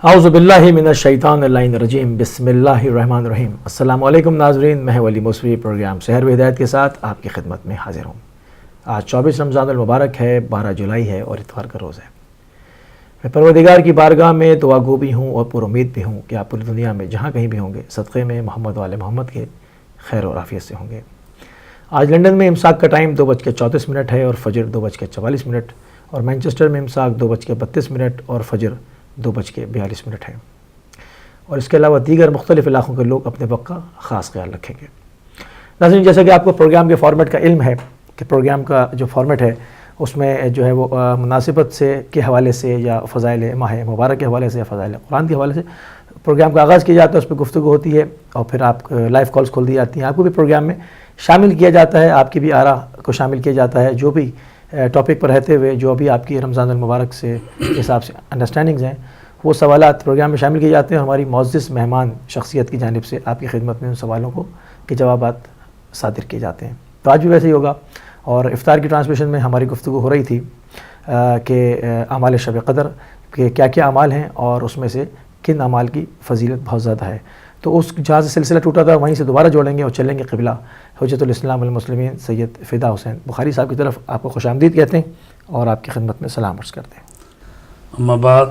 اعوذ باللہ من الشیطان الرجیم بسم اللہ الرحمن الرحیم۔ السلام علیکم ناظرین، میں ولی موسوی پروگرام سحر و ہدایت کے ساتھ آپ کی خدمت میں حاضر ہوں۔ آج 24 رمضان المبارک ہے، 12 جولائی ہے اور اتوار کا روز ہے۔ میں پروردگار کی بارگاہ میں دعا گو بھی ہوں اور پر امید بھی ہوں کہ آپ پوری دنیا میں جہاں کہیں بھی ہوں گے صدقے میں محمد وآل محمد کے خیر و عافیت سے ہوں گے۔ آج لنڈن میں امساک کا ٹائم 2:34 ہے اور فجر 2:44 اور مینچسٹر میں امساک 2:32 اور فجر 2:42 ہے، اور اس کے علاوہ دیگر مختلف علاقوں کے لوگ اپنے وقت کا خاص خیال رکھیں گے۔ ناظرین، جیسا کہ آپ کو پروگرام کے فارمیٹ کا علم ہے کہ پروگرام کا جو فارمیٹ ہے اس میں جو ہے وہ مناسبت سے کے حوالے سے یا فضائل ماہ مبارک کے حوالے سے یا فضائل قرآن کے حوالے سے پروگرام کا آغاز کیا جاتا ہے، اس پہ گفتگو ہوتی ہے اور پھر آپ لائیو کالز کھول دی جاتی ہیں، آپ کو بھی پروگرام میں شامل کیا جاتا ہے، آپ کی بھی آراء کو شامل کیا جاتا ہے، جو بھی ٹاپک پر رہتے ہوئے جو بھی آپ کی رمضان المبارک سے حساب سے انڈرسٹینڈنگز ہیں وہ سوالات پروگرام میں شامل کیے جاتے ہیں، اور ہماری معزز مہمان شخصیت کی جانب سے آپ کی خدمت میں ان سوالوں کے جوابات صادر کیے جاتے ہیں۔ تو آج بھی ویسے ہی ہوگا، اور افطار کی ٹرانسمیشن میں ہماری گفتگو ہو رہی تھی کہ اعمال شب قدر کے کیا کیا اعمال ہیں اور اس میں سے کن اعمال کی فضیلت بہت زیادہ ہے۔ تو اس جہاں سے سلسلہ ٹوٹا تھا وہیں سے دوبارہ جوڑیں گے اور چلیں گے قبلہ حجت الاسلام المسلمین سید فدا حسین بخاری صاحب کی طرف۔ آپ کو خوش آمدید کہتے ہیں اور آپ کی خدمت میں سلام عرض کرتے ہیں۔ اما بعد،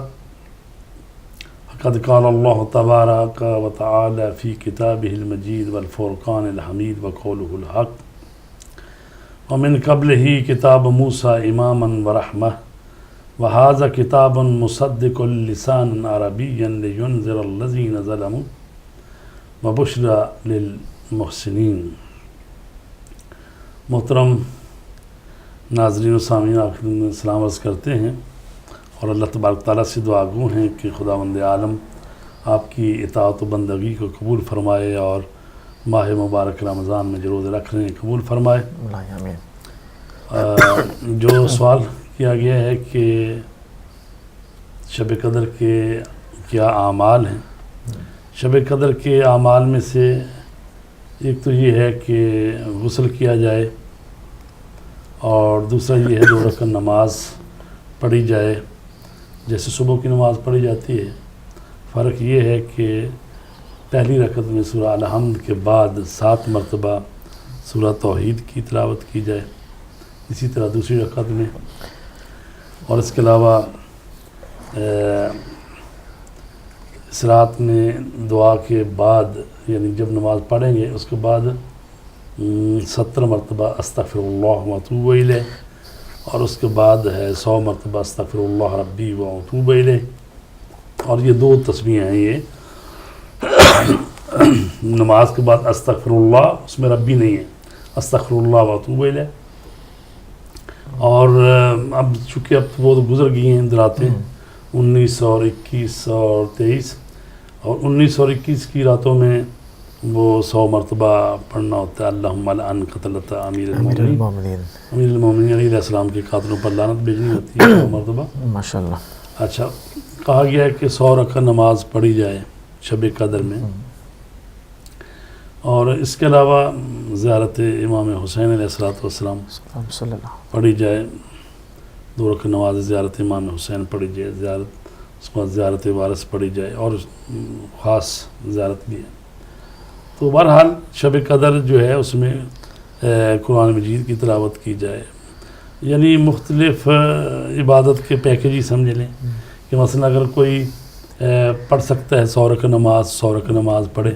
قد قال اللہ تبارک و تعالی فی کتابہ المجید والفرقان الحمید وقولہ الحق ومن قبلہ کتاب موسیٰ اماما ورحمہ وہذا کتاب مصدق لسانا عربیا لینذر الذین ظلموا وبشری للمحسنین۔ محترم ناظرین و سامعین، آپ کو سلام عرض کرتے ہیں اور اللہ تبارک تعالیٰ سے دعا گو ہیں کہ خداوند عالم آپ کی اطاعت و بندگی کو قبول فرمائے اور ماہ مبارک رمضان میں جو روزے رکھ رہے ہیں قبول فرمائے۔ جو سوال کیا گیا ہے کہ شب قدر کے کیا اعمال ہیں، شب قدر کے اعمال میں سے ایک تو یہ ہے کہ غسل کیا جائے، اور دوسرا یہ ہے 2 رکعت نماز پڑھی جائے، جیسے صبح کی نماز پڑھی جاتی ہے۔ فرق یہ ہے کہ پہلی رکعت میں سورہ الحمد کے بعد 7 مرتبہ سورہ توحید کی تلاوت کی جائے، اسی طرح دوسری رکعت میں، اور اس کے علاوہ اس رات میں دعا کے بعد یعنی جب نماز پڑھیں گے اس کے بعد 70 مرتبہ استغفر اللہ واتوب الیہ، اور اس کے بعد ہے 100 مرتبہ استغفر اللہ ربی واتوب الیہ، اور یہ 2 تسبیحیں ہیں۔ یہ نماز کے بعد استغفر اللہ، اس میں ربی نہیں ہے، استغفر اللہ واتوب الیہ۔ اور اب چونکہ اب وہ گزر گئی ہیں راتیں 19 اور 21 اور 23، اور 19 اور 21 کی راتوں میں وہ 100 مرتبہ پڑھنا ہوتا ہے اللہم لعن قتلۃ امیر المومنین علیہ السلام کے قاتلوں پر لعنت بھیجنی ہوتی ہے 100 مرتبہ۔ ماشاءاللہ۔ اچھا، کہا گیا ہے کہ 100 رکعت نماز پڑھی جائے شب قدر میں، اور اس کے علاوہ زیارت امام حسین علیہ السلام پڑھی جائے، 2 رکعت نماز زیارت امام حسین پڑھی جائے، اس کے بعد زیارت وارث پڑھی جائے، اور خاص زیارت بھی ہے۔ تو بہرحال شب قدر جو ہے اس میں قرآن مجید کی تلاوت کی جائے، یعنی مختلف عبادت کے پیکیج ہی سمجھ لیں کہ مثلا اگر کوئی پڑھ سکتا ہے 100 رکعت نماز، 100 رکعت نماز پڑھے،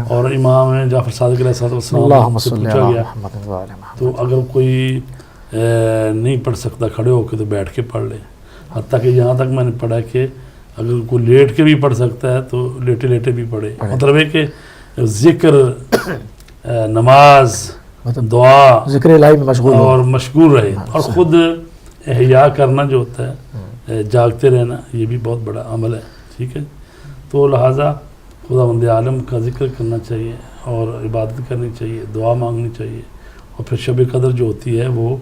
اور امام جعفر صادق علیہ السلام سے پوچھا گیا تو اگر کوئی نہیں پڑھ سکتا کھڑے ہو کے تو بیٹھ کے پڑھ لے، حتیٰ کہ یہاں تک میں نے پڑھا کہ اگر کوئی لیٹ کے بھی پڑھ سکتا ہے تو لیٹے لیٹے بھی پڑھے۔ مطلب ہے کہ ذکر، نماز، دعا، ذکر الہی میں مشغول اور مشغول رہے، اور خود احیاء کرنا جو ہوتا ہے جاگتے رہنا، یہ بھی بہت بڑا عمل ہے، ٹھیک ہے۔ تو لہٰذا خداوند عالم کا ذکر کرنا چاہیے اور عبادت کرنی چاہیے، دعا مانگنی چاہیے، اور پھر شب قدر جو ہوتی ہے وہ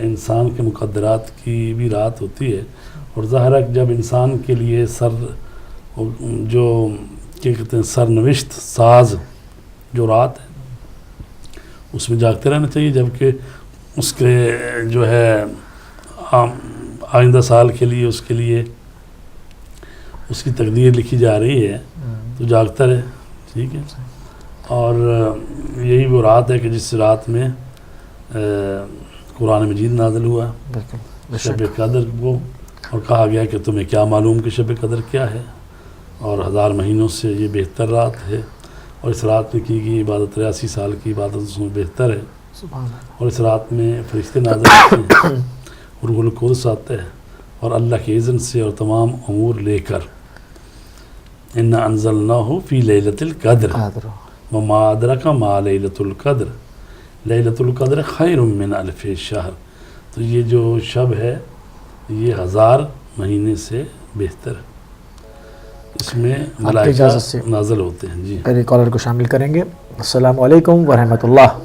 انسان کے مقدرات کی بھی رات ہوتی ہے، اور ظاہر ہے جب انسان کے لیے جو کیا کہتے ہیں سرنوشت ساز جو رات ہے اس میں جاگتے رہنا چاہیے، جبکہ اس کے جو ہے آئندہ سال کے لیے اس کے لیے اس کی تقدیر لکھی جا رہی ہے تو جاگتا رہے. ٹھیک ہے. اور یہی وہ رات ہے کہ جس رات میں قرآن مجید نازل ہوا شب قدر کو، اور کہا گیا کہ تمہیں کیا معلوم کہ شب قدر کیا ہے، اور 1000 مہینوں سے یہ بہتر رات ہے، اور اس رات میں کی گئی عبادت 83 سال کی عبادت اس میں بہتر ہے. اور اس رات میں فرشتے نازل ہوتے ہیں، روح القدس آتا ہے، اور اللہ کے اذن سے اور تمام امور لے کر. انا انزلناہ فی لیلۃ القدر وما ادراک ما لیلۃ القدر لیلۃ القدر خیر من الف شہر. تو یہ جو شب ہے یہ 1000 مہینے سے بہتر ہے. اس میں ملائکہ نازل ہوتے ہیں. جی پہلے کالر کو شامل کریں گے. السلام علیکم ورحمۃ اللہ.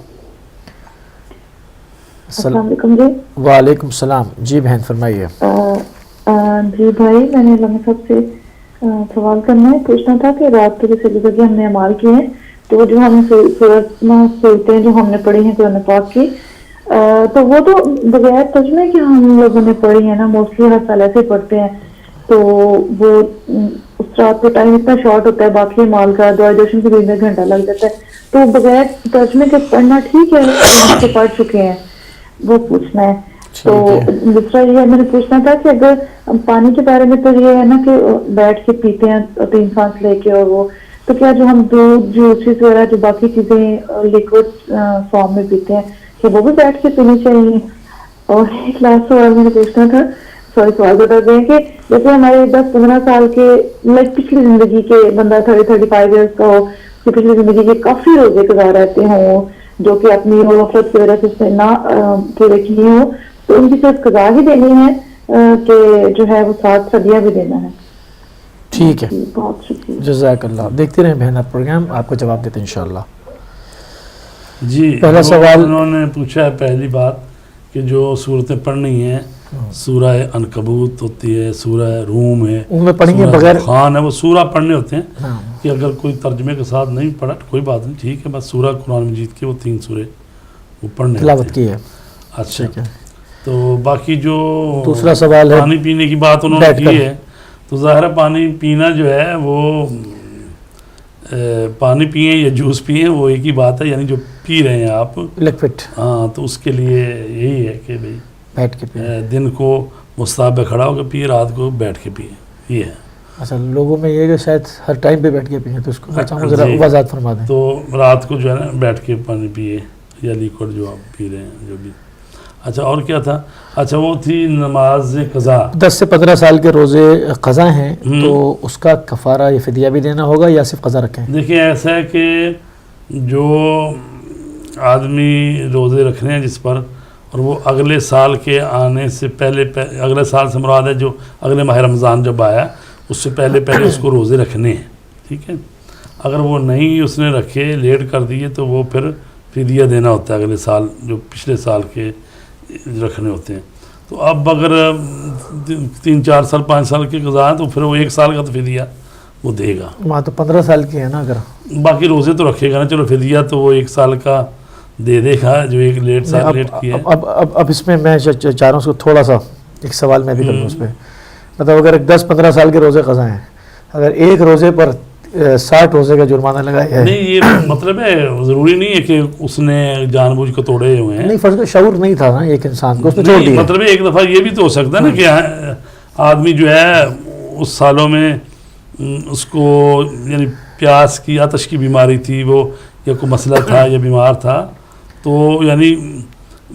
السلام علیکم. جی وعلیکم السلام. جی بہن فرمائیے. جی بھائی میں نے علامہ صاحب سے سوال کرنا ہے، پوچھنا تھا کہ رات کو جیسے جیسے ہم نے اعمال کیے ہیں تو وہ جو ہم صورتیں جو ہم نے پڑھی ہیں قرآن پاک کی، تو وہ تو بغیر ترجمے کہ ہم لوگوں نے پڑھی ہیں نا، موسٹلی ہر سال ایسے پڑھتے ہیں، تو وہ اس رات کا ٹائم اتنا شارٹ ہوتا ہے باقی اعمال کا، دعائے دوشن کے بھی 1 گھنٹہ لگ جاتا ہے، تو بغیر ترجمے کے پڑھنا ٹھیک ہے؟ ہم سے پڑھ چکے ہیں، وہ پوچھنا ہے. تو دوسرا یہ ہے میں نے پوچھنا تھا کہ اگر پانی کے بارے میں تو یہ ہے نا کہ بیٹھ کے پیتے ہیں 3 سانس لے کے، اور وہ تو کیا جو ہم دودھ جوسز وغیرہ جو باقی چیزیں لیکوڈ فارم میں پیتے ہیں کہ وہ بھی بیٹھ کے پینی چاہیے؟ اور ایک لاسٹ سوال میں نے پوچھنا تھا، سوال بتا دیں کہ جیسے ہمارے 10-15 سال کے پچھلی زندگی کے بندہ 30-35 ایئرس کا ہو، پچھلی زندگی کے کافی روزے گزار رہتے ہوں جو کہ اپنی غفلت کی وجہ سے نہ پورے کیے ہوں، تو ان کی صرف قضا ہی دینی ہے کہ جو ہے وہ 7 صدیہ بھی دینا ہے؟ ٹھیک ہے، بہت شکریہ. جزاک اللہ. دیکھتے رہیں بہن آپ پروگرام، آپ کو جواب دیتے ہیں انشاءاللہ. جی پہلا سوال انہوں نے پوچھا ہے، پہلی بات کہ جو صورتیں پڑھنی ہیں، سورہ عنکبوت ہوتی ہے، سورہ روم ہے، ان میں پڑھیں گے سورہ بغیر خان ہے، وہ سورہ پڑھنے ہوتے ہیں کہ اگر کوئی ترجمے کے ساتھ نہیں پڑھا تو کوئی بات نہیں، ٹھیک ہے، بس سورہ قرآن مجید کے وہ 3 سورے وہ پڑھنے تلاوت کی ہے. اچھا. تو باقی جو دوسرا سوال ہے پانی پینے کی بات انہوں نے کی ہے، تو ظاہر پانی پینا جو ہے وہ پانی پئیں یا جوس پئیں وہ ایک ہی بات ہے، یعنی جو پی رہے ہیں آپ لکوڈ، ہاں، تو اس کے لیے یہی ہے کہ بھئی بیٹھ کے پئیں. دن کو مستحب ہے کھڑا ہو کے پیے، رات کو بیٹھ کے پیے، یہ ہے. اچھا، لوگوں میں یہ کہ شاید ہر ٹائم پہ بیٹھ کے پئیں، تو اس کو بچاؤں ذرا وضاحت فرما دیں. تو رات کو جو ہے نا بیٹھ کے پانی پیے یا لیکوڈ جو آپ پی رہے ہیں جو بھی. اچھا اور کیا تھا؟ اچھا وہ تھی نماز قضا. 10 سے 15 سال کے روزے قضا ہیں تو اس کا کفارہ یا فدیہ بھی دینا ہوگا یا صرف قضا رکھیں؟ دیکھیں ایسا ہے کہ جو آدمی روزے رکھ رہے ہیں جس پر، اور وہ اگلے سال کے آنے سے پہلے اگلے سال سے مراد ہے جو اگلے ماہ رمضان جب آیا اس سے پہلے اس کو روزے رکھنے ہیں. ٹھیک ہے، اگر وہ نہیں اس نے رکھے، لیٹ کر دیے، تو وہ پھر فدیہ دینا ہوتا ہے اگلے سال جو پچھلے سال کے رکھنے ہوتے ہیں. تو اب اگر 3-4 سال 5 سال کی قضا ہے تو پھر وہ 1 سال کا تو فدیہ وہ دے گا. وہاں تو 15 سال کی ہے نا، اگر باقی روزے تو رکھے گا نا، چلو فدیہ تو وہ 1 سال کا دے گا جو ایک لیٹ کیا ہے. اب اس میں میں چاہ رہا ہوں اس کو تھوڑا سا ایک سوال میں بھی کروں اس پہ. مطلب اگر 10-15 سال کے روزے قضا ہیں، اگر ایک روزے پر 60 روزے کا جرمانہ لگایا ہے. نہیں، یہ مطلب ہے ضروری نہیں ہے کہ اس نے جان بوجھ کو توڑے ہوئے ہیں. نہیں، فرض کا شعور نہیں تھا نا ایک انسان کو، اس نے چھوڑ دیا. مطلب ایک دفعہ یہ بھی تو ہو سکتا ہے نا کہ آدمی جو ہے اس سالوں میں اس کو یعنی پیاس کی آتش کی بیماری تھی، وہ یا کوئی مسئلہ تھا یا بیمار تھا، تو یعنی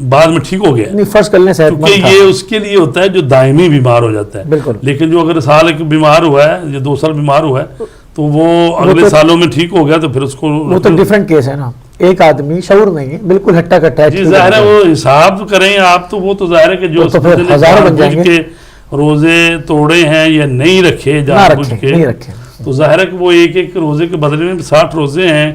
بعد میں ٹھیک ہو گیا. نہیں، فرض کر لیں صحت مند تھا. کیونکہ یہ اس کے لیے ہوتا ہے جو دائمی بیمار ہو جاتا ہے. بالکل. لیکن جو اگر سال ایک بیمار ہوا ہے یا 2 سال بیمار ہوا ہے تو وہ اگلے سالوں میں ٹھیک ہو گیا تو پھر اس کو وہ تو ڈیفرنٹ کیس ہے نا. ایک آدمی شعور نہیں ہے، بالکل ہٹا کٹا ہے. جی ظاہر ہے وہ حساب کریں آپ تو وہ تو ظاہر ہے کہ جو کے روزے توڑے ہیں یا نہیں رکھے جان بوجھ کے، تو ظاہر ہے کہ وہ ایک روزے کے بدلے میں 60 روزے ہیں،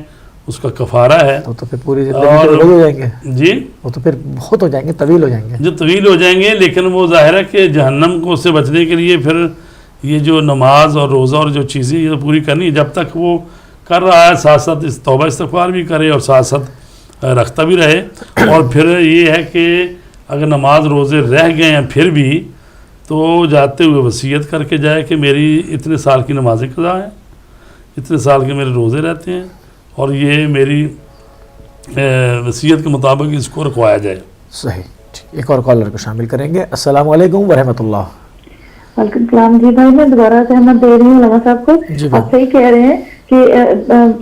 اس کا کفارہ ہے. تو پھر پوری زندگی ہو جائیں گے. جی وہ تو پھر بہت ہو جائیں گے، طویل ہو جائیں گے. جو طویل ہو جائیں گے، لیکن وہ ظاہر ہے کہ جہنم کو سے بچنے کے لیے پھر یہ جو نماز اور روزہ اور جو چیزیں یہ پوری کرنی ہے. جب تک وہ کر رہا ہے ساتھ ساتھ توبہ استغفار بھی کرے اور ساتھ ساتھ رکھتا بھی رہے. اور پھر یہ ہے کہ اگر نماز روزے رہ گئے ہیں پھر بھی تو جاتے ہوئے وصیت کر کے جائے کہ میری اتنے سال کی نمازیں قضا ہیں، اتنے سال کے میرے روزے رہتے ہیں، اور یہ میری وصیت کے مطابق اس کو رکھوایا جائے۔ صحیح۔ ایک اور کالر کو شامل کریں گے۔ السلام علیکم ورحمۃ اللہ۔ وعلیکم السلام جی بھائی، میں دوبارہ سہمت دے رہی ہوں علامہ صاحب کو۔ جی آپ صحیح کہہ رہے ہیں کہ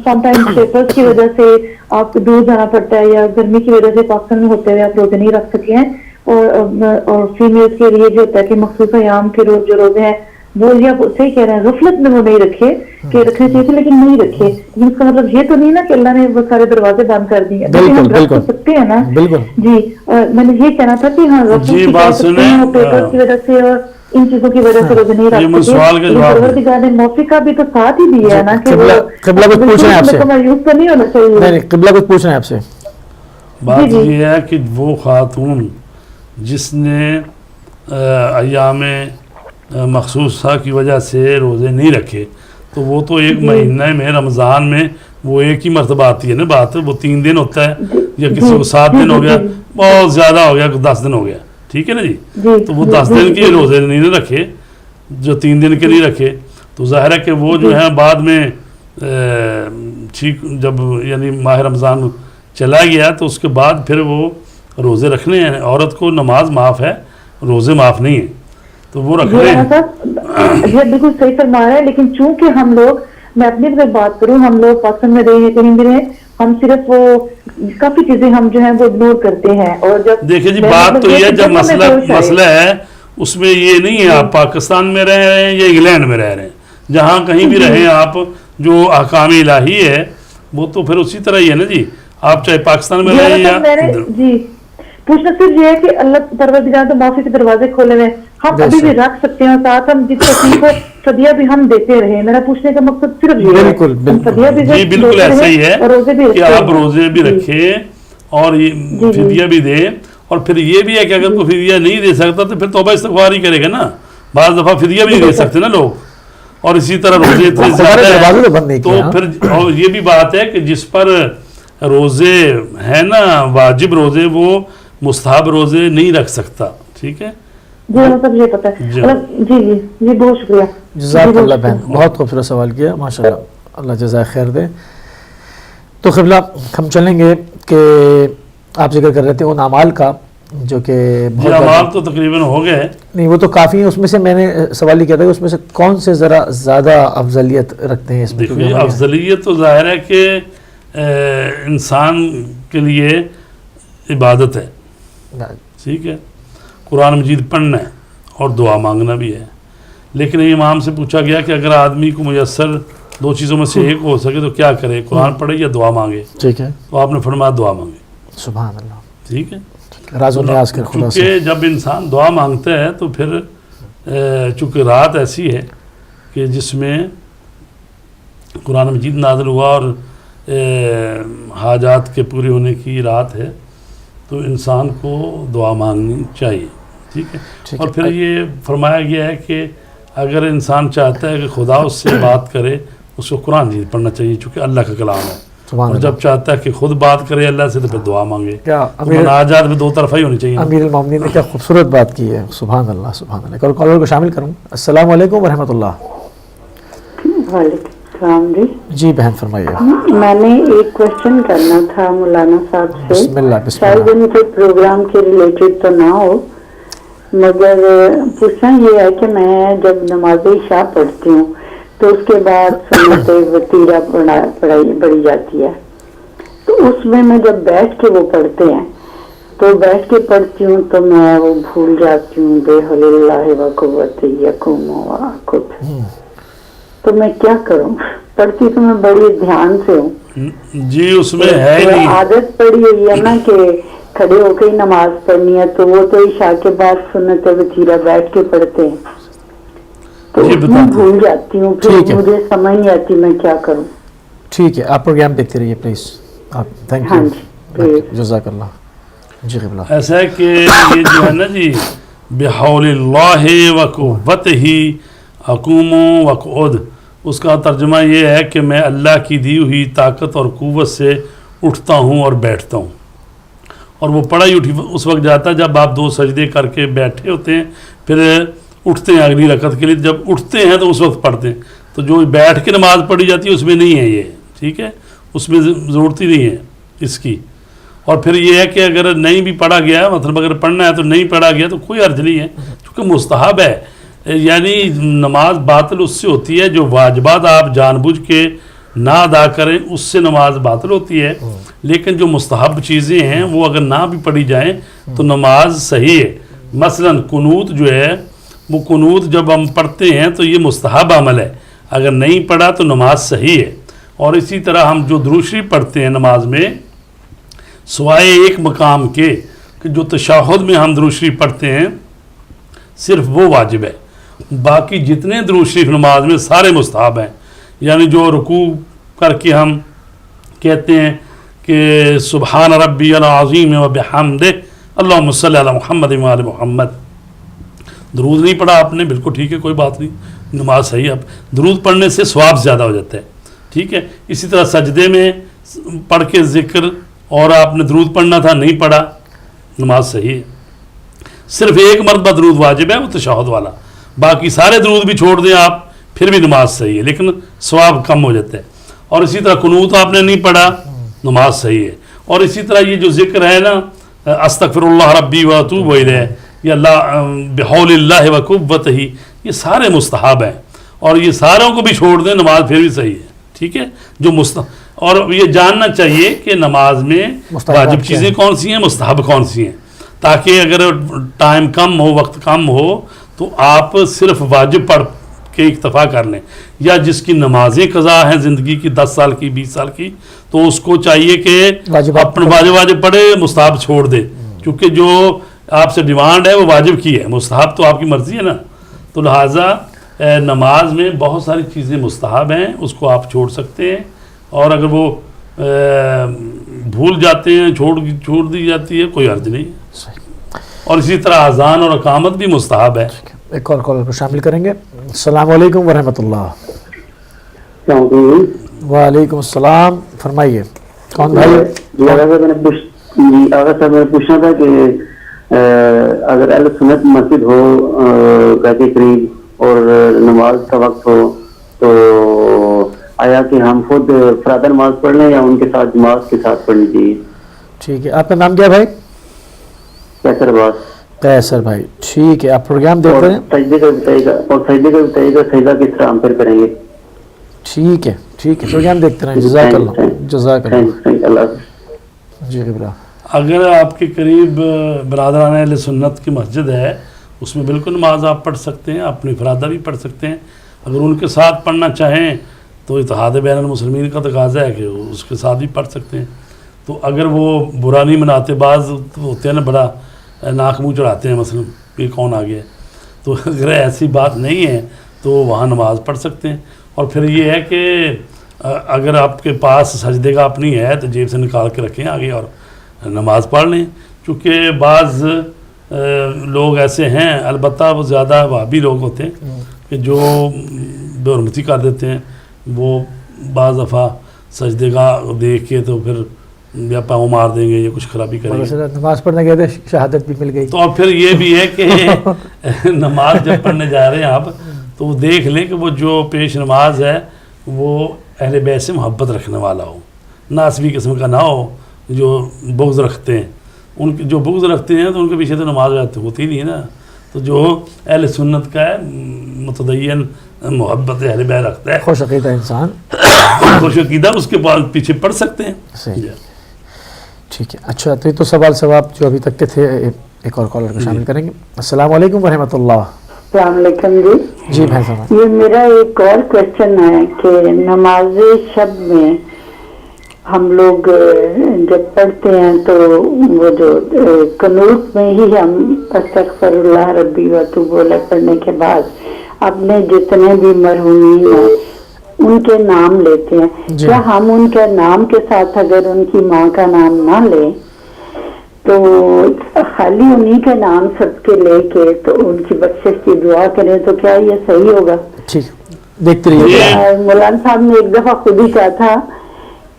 سم ٹائم پیپرز کی وجہ سے آپ کو دور جانا پڑتا ہے، یا گرمی کی وجہ سے پاکستان میں ہوتے ہوئے آپ روزے نہیں رکھ سکے ہیں، اور فیمیلز کے لیے جو ہوتا ہے کہ مخصوص ایام کے جو روزے ہیں وہ، یا صحیح کہہ رہے ہیں غفلت میں وہ نہیں رکھے کہ رکھنے چاہیے تھے لیکن نہیں رکھے، لیکن اس کا مطلب یہ تو نہیں نا کہ اللہ نے وہ سارے دروازے بند کر دیے، ہم رکھ تو سکتے ہیں نا۔ بالکل جی میں نے یہ کہنا تھا کہ ہاں پیپر کی وجہ سے اور ان چیزوں کی وجہ سے روزے نہیں رکھ سکتے، پروردگار نے موسیقہ بھی تو ساتھ ہی دیا ہے نا کہ قبلہ کچھ پوچھ رہے ہیں آپ سے، مایوس تو نہیں ہونا چاہیے۔ نہیں قبلہ کچھ پوچھ رہے ہیں آپ سے۔ بات یہ ہے کہ وہ خاتون جس نے ایام مخصوصہ کی وجہ سے روزے نہیں رکھے، تو وہ تو ایک مہینہ میں رمضان میں وہ ایک ہی مرتبہ آتی ہے نا بات، وہ 3 دن ہوتا ہے، یا کسی کو 7 دن ہو گیا، بہت زیادہ ہو گیا 10 دن ہو گیا، ٹھیک ہے نا جی، تو وہ 10 دن کے روزے نہیں رکھے، جو 3 دن کے نہیں رکھے، تو ظاہر ہے کہ وہ جو ہے بعد میں ٹھیک جب یعنی ماہ رمضان چلا گیا تو اس کے بعد پھر وہ روزے رکھنے ہیں۔ عورت کو نماز معاف ہے، روزے معاف نہیں ہیں، تو وہ رکھنے ہیں۔ یہ بالکل صحیح فرما رہا ہے، لیکن چونکہ ہم لوگ، میں اپنی اگر بات کروں، ہم لوگ پاکستان میں رہے ہیں کہیں بھی رہے، ہم صرف وہ کافی چیزیں ہم جو ہیں وہ اگنور کرتے ہیں، اور جب دیکھیں جی بات تو یہ ہے، جب مسئلہ ہے اس میں یہ نہیں ہے آپ پاکستان میں رہ رہے ہیں یا انگلینڈ میں رہ رہے ہیں، جہاں کہیں بھی رہیں آپ، جو احکام الہی ہے وہ تو پھر اسی طرح ہی ہے نا جی، آپ چاہے پاکستان میں رہیں یا جی پوچھنا صرف یہ ہے کہ اللہ پروردگار تو معافی کے دروازے کھولے ہوئے، ہم ابھی بھی رکھ سکتے ہیں، ساتھ ہم جس تکلیف کو فدیہ بھی ہم دیتے رہے۔ میرا پوچھنے کا مقصد صرف یہ ہے، فدیہ بھی جی بالکل ایسا ہی ہے کہ آپ روزے بھی رکھیں اور فدیہ بھی دیں، اور پھر یہ بھی ہے کہ اگر کوئی فدیہ نہیں دے سکتا تو پھر توبہ استغفار ہی کرے گا نا، بعض دفعہ فدیہ بھی نہیں دے سکتے نا لوگ، اور اسی طرح روزے اتنے زیادہ ہیں تو پھر، اور یہ بھی بات ہے کہ جس پر روزے ہیں نا واجب روزے، وہ مستحب روزے نہیں رکھ سکتا، ٹھیک ہے جی، مطلب یہ پتہ ہے جی جی جی بہت شکریہ، جزاک اللہ بہن، بہت خوبصورت سوال کیا، ماشاءاللہ، اللہ جزائے خیر دے۔ تو قبلہ ہم چلیں گے کہ آپ ذکر کر رہے تھے ان اعمال کا جو کہ جی اعمال تو تقریباً ہو گئے، نہیں وہ تو کافی ہیں، اس میں سے میں نے سوال یہ کیا تھا کہ اس میں سے کون سے ذرا زیادہ افضلیت رکھتے ہیں اس میں؟ دیکھیے افضلیت تو ظاہر ہے کہ انسان کے لیے عبادت ہے، ٹھیک ہے، قرآن مجید پڑھنا ہے اور دعا مانگنا بھی ہے، لیکن امام سے پوچھا گیا کہ اگر آدمی کو میسر 2 چیزوں میں سے ایک ہو سکے تو کیا کرے، قرآن پڑھے یا دعا مانگے؟ ٹھیک ہے، تو آپ نے فرمایا دعا مانگے۔ سبحان اللہ، ٹھیک ہے، راز و نیاز کر خدا سے، کیونکہ جب انسان دعا مانگتا ہے تو پھر چونکہ رات ایسی ہے کہ جس میں قرآن مجید نازل ہوا اور حاجات کے پورے ہونے کی رات ہے، تو انسان کو دعا مانگنی چاہیے، ٹھیک ہے، اور پھر یہ فرمایا گیا ہے کہ اگر انسان چاہتا ہے کہ خدا اس سے بات کرے، اس کو قرآن مجید پڑھنا چاہیے چونکہ اللہ کا کلام ہے، اور جب چاہتا ہے کہ خود بات کرے اللہ سے تو پھر دعا مانگے، مناجات میں 2 طرفہ ہی ہونی چاہیے۔ امیر المومنین نے کیا خوبصورت بات کی ہے، سبحان اللہ سبحان اللہ۔ اور کالر کو شامل کروں، السلام علیکم ورحمۃ اللہ۔ وعلیکم السلام جی، جی بہن فرمائیے۔ میں نے ایک کوشچن کرنا تھا مولانا صاحب سے، بسم اللہ شاید ان کے پروگرام کے ریلیٹڈ تو نہ ہو، مگر پوچھنا یہ ہے کہ میں جب نماز عشاء پڑھتی ہوں تو اس کے بعد سنت وتیرہ پڑھی جاتی ہے، تو اس میں جب بیٹھ کے وہ پڑھتے ہیں تو بیٹھ کے پڑھتی ہوں تو میں وہ بھول جاتی ہوں، بے حول اللہ و قوت یقوم و عقب، تو میں کیا کروں؟ پڑھتی تو میں بڑی دھیان سے ہوں جی، اس میں ہے نہیں، عادت پڑی ہوئی ہے نا کہ کھڑے ہو کے ہی نماز پڑھنی ہے، تو وہ تو عشاء کے بعد سنت وتیرہ بیٹھ کے پڑھتے ہیں، تو میں بھول جاتی ہوں، پھر مجھے سمجھ نہیں آتی میں کیا کروں۔ ٹھیک ہے، آپ پروگرام دیکھتے رہیے پلیز، آپ تھینک یو، جزاک اللہ۔ جی قبلہ ایسا ہے کہ یہ جو ہے نا جی، بحول اللہ و قوتہ اقوم و اقعد، اس کا ترجمہ یہ ہے کہ میں اللہ کی دی ہوئی طاقت اور قوت سے اٹھتا ہوں اور بیٹھتا ہوں، اور وہ پڑھا ہی اس وقت جاتا ہے جب آپ 2 سجدے کر کے بیٹھے ہوتے ہیں، پھر اٹھتے ہیں اگلی رکعت کے لیے، جب اٹھتے ہیں تو اس وقت پڑھتے ہیں. تو جو بیٹھ کے نماز پڑھی جاتی ہے اس میں نہیں ہے یہ، ٹھیک ہے، اس میں ضرورت ہی نہیں ہے اس کی. اور پھر یہ ہے کہ اگر نہیں بھی پڑھا گیا، مطلب اگر پڑھنا ہے تو نہیں پڑھا گیا تو کوئی حرج نہیں ہے، کیونکہ مستحب ہے. یعنی نماز باطل اس سے ہوتی ہے جو واجبات آپ جان بوجھ کے نہ ادا کریں، اس سے نماز باطل ہوتی ہے. لیکن جو مستحب چیزیں ہیں وہ اگر نہ بھی پڑھی جائیں تو نماز صحیح ہے. مثلا قنوت جو ہے، وہ قنوت جب ہم پڑھتے ہیں تو یہ مستحب عمل ہے، اگر نہیں پڑھا تو نماز صحیح ہے. اور اسی طرح ہم جو درود شریف پڑھتے ہیں نماز میں، سوائے ایک مقام کے کہ جو تشہد میں ہم درود شریف پڑھتے ہیں صرف وہ واجب ہے، باقی جتنے درود شریف نماز میں سارے مستحب ہیں. یعنی جو رکوع کر کے ہم کہتے ہیں کہ سبحان ربی العظیم و بحمدہ اللہم صلی علی محمد و آل محمد، درود نہیں پڑھا آپ نے، بالکل ٹھیک ہے، کوئی بات نہیں، نماز صحیح ہے. اب درود پڑھنے سے ثواب زیادہ ہو جاتا ہے، ٹھیک ہے. اسی طرح سجدے میں پڑھ کے ذکر، اور آپ نے درود پڑھنا تھا نہیں پڑھا، نماز صحیح ہے. صرف ایک مرتبہ درود واجب ہے، وہ تشہد والا، باقی سارے درود بھی چھوڑ دیں آپ پھر بھی نماز صحیح ہے، لیکن ثواب کم ہو جاتا ہے. اور اسی طرح قنوت آپ نے نہیں پڑھا، نماز صحیح ہے. اور اسی طرح یہ جو ذکر ہے نا، استغفر اللہ ربی و اتوب الیہ، یا اللہ بحول اللہ و قوتہ، یہ سارے مستحب ہیں. اور یہ ساروں کو بھی چھوڑ دیں نماز پھر بھی صحیح ہے، ٹھیک ہے. جو اور یہ جاننا چاہیے کہ نماز میں واجب چیزیں کون سی ہیں، مستحب کون سی ہیں، تاکہ اگر ٹائم کم ہو، وقت کم ہو تو آپ صرف واجب پڑھ کے اکتفا کر لیں. یا جس کی نمازیں قضا ہیں زندگی کی 10 سال کی 20 سال کی، تو اس کو چاہیے کہ اپنے واجب پڑھے، مستحب چھوڑ دے، کیونکہ جو آپ سے ڈیمانڈ ہے وہ واجب کی ہے، مستحب تو آپ کی مرضی ہے نا. تو لہٰذا نماز میں بہت ساری چیزیں مستحب ہیں، اس کو آپ چھوڑ سکتے ہیں. اور اگر وہ بھول جاتے ہیں، چھوڑ دی جاتی ہے، کوئی حرج نہیں. اور اسی طرح اذان اور اقامت بھی مستحب ہے. ایک اور کال کو شامل کریں گے. السلام علیکم ورحمۃ اللہ. وعلیکم السلام، فرمائیے کون بھائی؟ جی آغا صاحب میں پوچھنا تھا کہ اگر اہل سنت مسجد ہو گھر کے قریب اور نماز کا وقت ہو تو آیا کہ ہم خود فرادہ نماز پڑھ لیں یا ان کے ساتھ جماعت کے ساتھ پڑھنی چاہیے؟ ٹھیک ہے، آپ کا نام کیا بھائی؟ کیسر بات. کیسر بھائی، ٹھیک ہے، آپ پروگرام دیکھتے ہیں. سجدے کا بتائیے گا، اور سجدے کا بتائیے گا سجدہ کس طرح ہم پھر کریں گے. ٹھیک ہے ٹھیک ہے، پروگرام دیکھتے رہیں. جزاک اللہ، جزاک اللہ. جی غبرہ، اگر آپ کے قریب برادران اہل سنت کی مسجد ہے، اس میں بالکل نماز آپ پڑھ سکتے ہیں، اپنی فرادہ بھی پڑھ سکتے ہیں. اگر ان کے ساتھ پڑھنا چاہیں تو اتحاد بین المسلمین کا تقاضا ہے کہ اس کے ساتھ بھی پڑھ سکتے ہیں. تو اگر وہ برا نہیں مناتے، بعض ہوتے ہیں نا بڑا ناک منہ چڑھاتے ہیں، مثلا یہ کون آ گیا، تو اگر ایسی بات نہیں ہے تو وہاں نماز پڑھ سکتے ہیں. اور پھر یہ ہے کہ اگر آپ کے پاس سجدے کا اپنی ہے تو جیب سے نکال کے رکھیں آگے اور نماز پڑھ لیں. چونکہ بعض لوگ ایسے ہیں، البتہ وہ زیادہ وہابی لوگ ہوتے ہیں کہ جو بے حرمتی کر دیتے ہیں. وہ بعض دفعہ سجدے کا دیکھ کے تو پھر یا پاؤں مار دیں گے یا کچھ خرابی کریں گے. نماز پڑھنے گئے تھے، شہادت بھی مل گئی. تو اب پھر یہ بھی ہے کہ نماز جب پڑھنے جا رہے ہیں آپ تو وہ دیکھ لیں کہ وہ جو پیش نماز ہے وہ اہل بیت سے محبت رکھنے والا ہو، ناسبی قسم کا نہ ہو جو بغض رکھتے ہیں. ان کے جو بغض رکھتے ہیں تو ان کے پیچھے تو نماز ہوتی نہیں ہے نا. تو جو اہل سنت کا ہے، متدین محبت اہل بیت رکھتا ہے، خوش عقیدہ انسان، خوش عقیدہ، اس کے پیچھے پڑھ سکتے ہیں. صحیح، ٹھیک ہے. اچھا، تو یہ تو سوال ثواب جو ابھی تک کے تھے. ایک اور کالر کو شامل کریں گے. السلام علیکم ورحمۃ اللہ. السلام علیکم. جی بھائی صاحب، یہ میرا ایک اور کوشچن ہے کہ نماز شب میں ہم لوگ جب پڑھتے ہیں تو وہ جو قنوت میں ہی ہم استغفر اللہ ربی و اتوب الیہ پڑھنے کے بعد اپنے جتنے بھی مرحومین ہیں ان کے نام لیتے ہیں. کیا ہم ان کے نام کے ساتھ اگر ان کی ماں کا نام نہ لیں تو خالی انہی کے نام سب کے لے کے تو ان کی بخشش کی دعا کریں تو کیا یہ صحیح ہوگا؟ ٹھیک، دیکھتے رہیے. مولانا صاحب نے ایک دفعہ خود ہی کہا تھا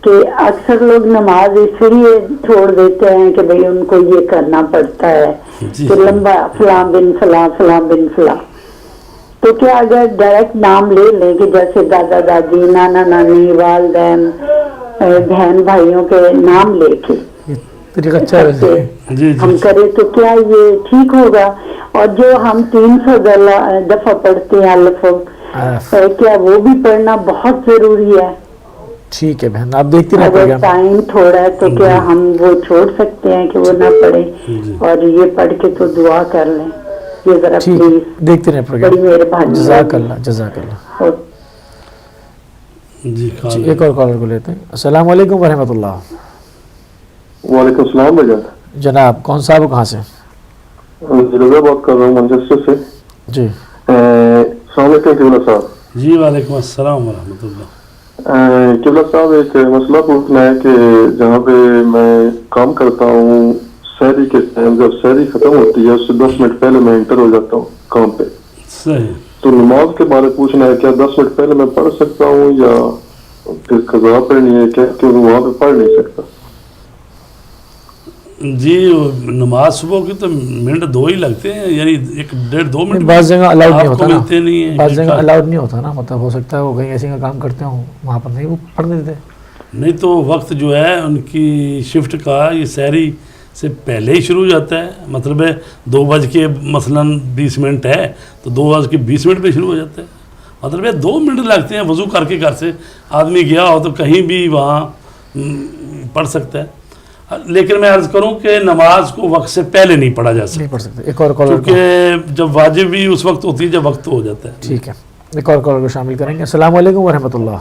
کہ اکثر لوگ نماز اس لیے چھوڑ دیتے ہیں کہ بھئی ان کو یہ کرنا پڑتا ہے کہ لمبا فلاں بن فلاں فلاں بن فلاں. تو کیا اگر ڈائریکٹ نام لے لیں کہ جیسے دادا دادی نانا نانی والدین بہن بھائیوں کے نام لے کے طریقہ اچھا ہے ہم کریں تو کیا یہ ٹھیک ہوگا؟ اور جو ہم 300 دفعہ پڑھتے ہیں الف کیا وہ بھی پڑھنا بہت ضروری ہے؟ ٹھیک ہے بہن، آپ دیکھتی رہیں اگر پروگرام. ٹائم تھوڑا ہے تو کیا ہم وہ چھوڑ سکتے ہیں کہ وہ نہ پڑھیں اور یہ پڑھ کے تو دعا کر لیں؟ یہ ذرا ٹھیک، پلیز دیکھتے رہیں بڑی پروگرام. مہربانی. جزاک اللہ جزاک اللہ. جی ایک اور کالر کو لیتے ہیں. السلام علیکم ورحمۃ اللہ. وعلیکم السلام بھائی جان. جناب کون صاحب کہاں سے؟ رضا بات کر رہا ہوں مانچسٹر سے. جی السلام علیکم قبلہ صاحب. جی وعلیکم السلام ورحمۃ اللہ. قبلہ صاحب ایک مسئلہ پوچھنا ہے کہ جہاں پہ میں کام کرتا ہوں سحری کے ٹائم جب سحری ختم ہوتی ہے اس سے 10 منٹ پہلے میں انٹر ہو جاتا ہوں کام پہ. صحیح. تو نماز کے بارے پوچھنا ہے کیا 10 منٹ پہلے میں پڑھ سکتا ہوں یا پھر قضا پڑھنی ہے کیا، کیونکہ وہاں پہ پڑھ نہیں سکتا. جی نماز صبح کی تو منٹ 2 ہی لگتے ہیں، یعنی 1.5-2 منٹ بعض جگہ الاؤڈ نہیں آپ کو ہوتا ملتے نہیں ہیں. بعض جگہ الاؤڈ نہیں ہوتا نا، مطلب ہو سکتا ہے وہ کہیں ایسے کا کام کرتے ہوں وہاں پر نہیں وہ پڑھنے دیتے. نہیں تو وقت جو ہے ان کی شفٹ کا یہ سحری سے پہلے ہی شروع ہو جاتا ہے. مطلب ہے 2 بج کے مثلاً 20 منٹ ہے تو 2 بج کے 20 منٹ پہ شروع ہو جاتا ہے. مطلب ہے 2 منٹ لگتے ہیں. وضو کر کے گھر سے آدمی گیا ہو تو کہیں بھی وہاں پڑھ سکتا ہے. لیکن میں عرض کروں کہ نماز کو وقت سے پہلے نہیں پڑھا جا سکتا، نہیں پڑھ سکتے. ایک اور کالر کو، کیونکہ جب واجب بھی اس وقت ہوتی ہے جب وقت ہو جاتا ہے. ٹھیک ہے ایک اور کالر کو شامل کریں گے. السلام علیکم ورحمۃ اللہ.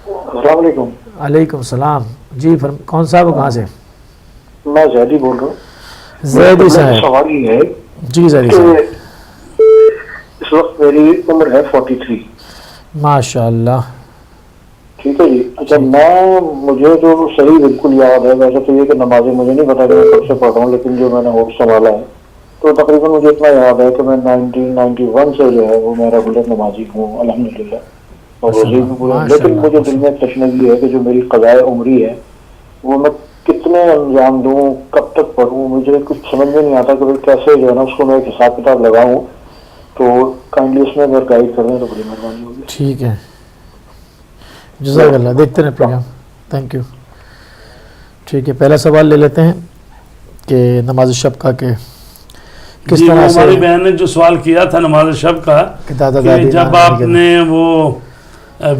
السلام علیکم. علیکم السلام. جی کون صاحب کہاں سے؟ میں زیدی بول رہا ہوں. زیدی صاحب. سوال یہ ہے جی زیدی صاحب. اس وقت میری عمر ہے 43. ماشاء اللہ. ٹھیک ہے جی. اچھا مجھے جو صحیح بالکل یاد ہے، ویسے تو یہ کہ نمازیں مجھے نہیں پتا کہ میں کب سے پڑھ رہا ہوں، لیکن جو میں نے اور سنبھالا ہے تو تقریباً مجھے اتنا یاد ہے کہ میں 1991 سے جو ہے وہ میں ریگولر نمازی ہوں الحمدللہ، اور روزے بھی پورے. لیکن مجھے دل میں تشنگی ہے کہ جو میری قضاء عمری ہے وہ میں کتنے انجام دوں، کب تک پڑھوں. مجھے کچھ سمجھ میں نہیں آتا کہ کیسے جو ہے نا اس کو میں ایک حساب کتاب لگاؤں. تو کائنڈلی اس میں اگر گائیڈ کر دیں تو بڑی مہربانی ہوگی. ٹھیک ہے جزاک اللہ. دیکھتے رہیں پروگرام. Thank you. ٹھیک ہے پہلا سوال لے لیتے ہیں کہ نماز شب کا کہ کس طرح سے ہماری بہن نے جو سوال کیا تھا نماز شب کا کہ جب آپ نے وہ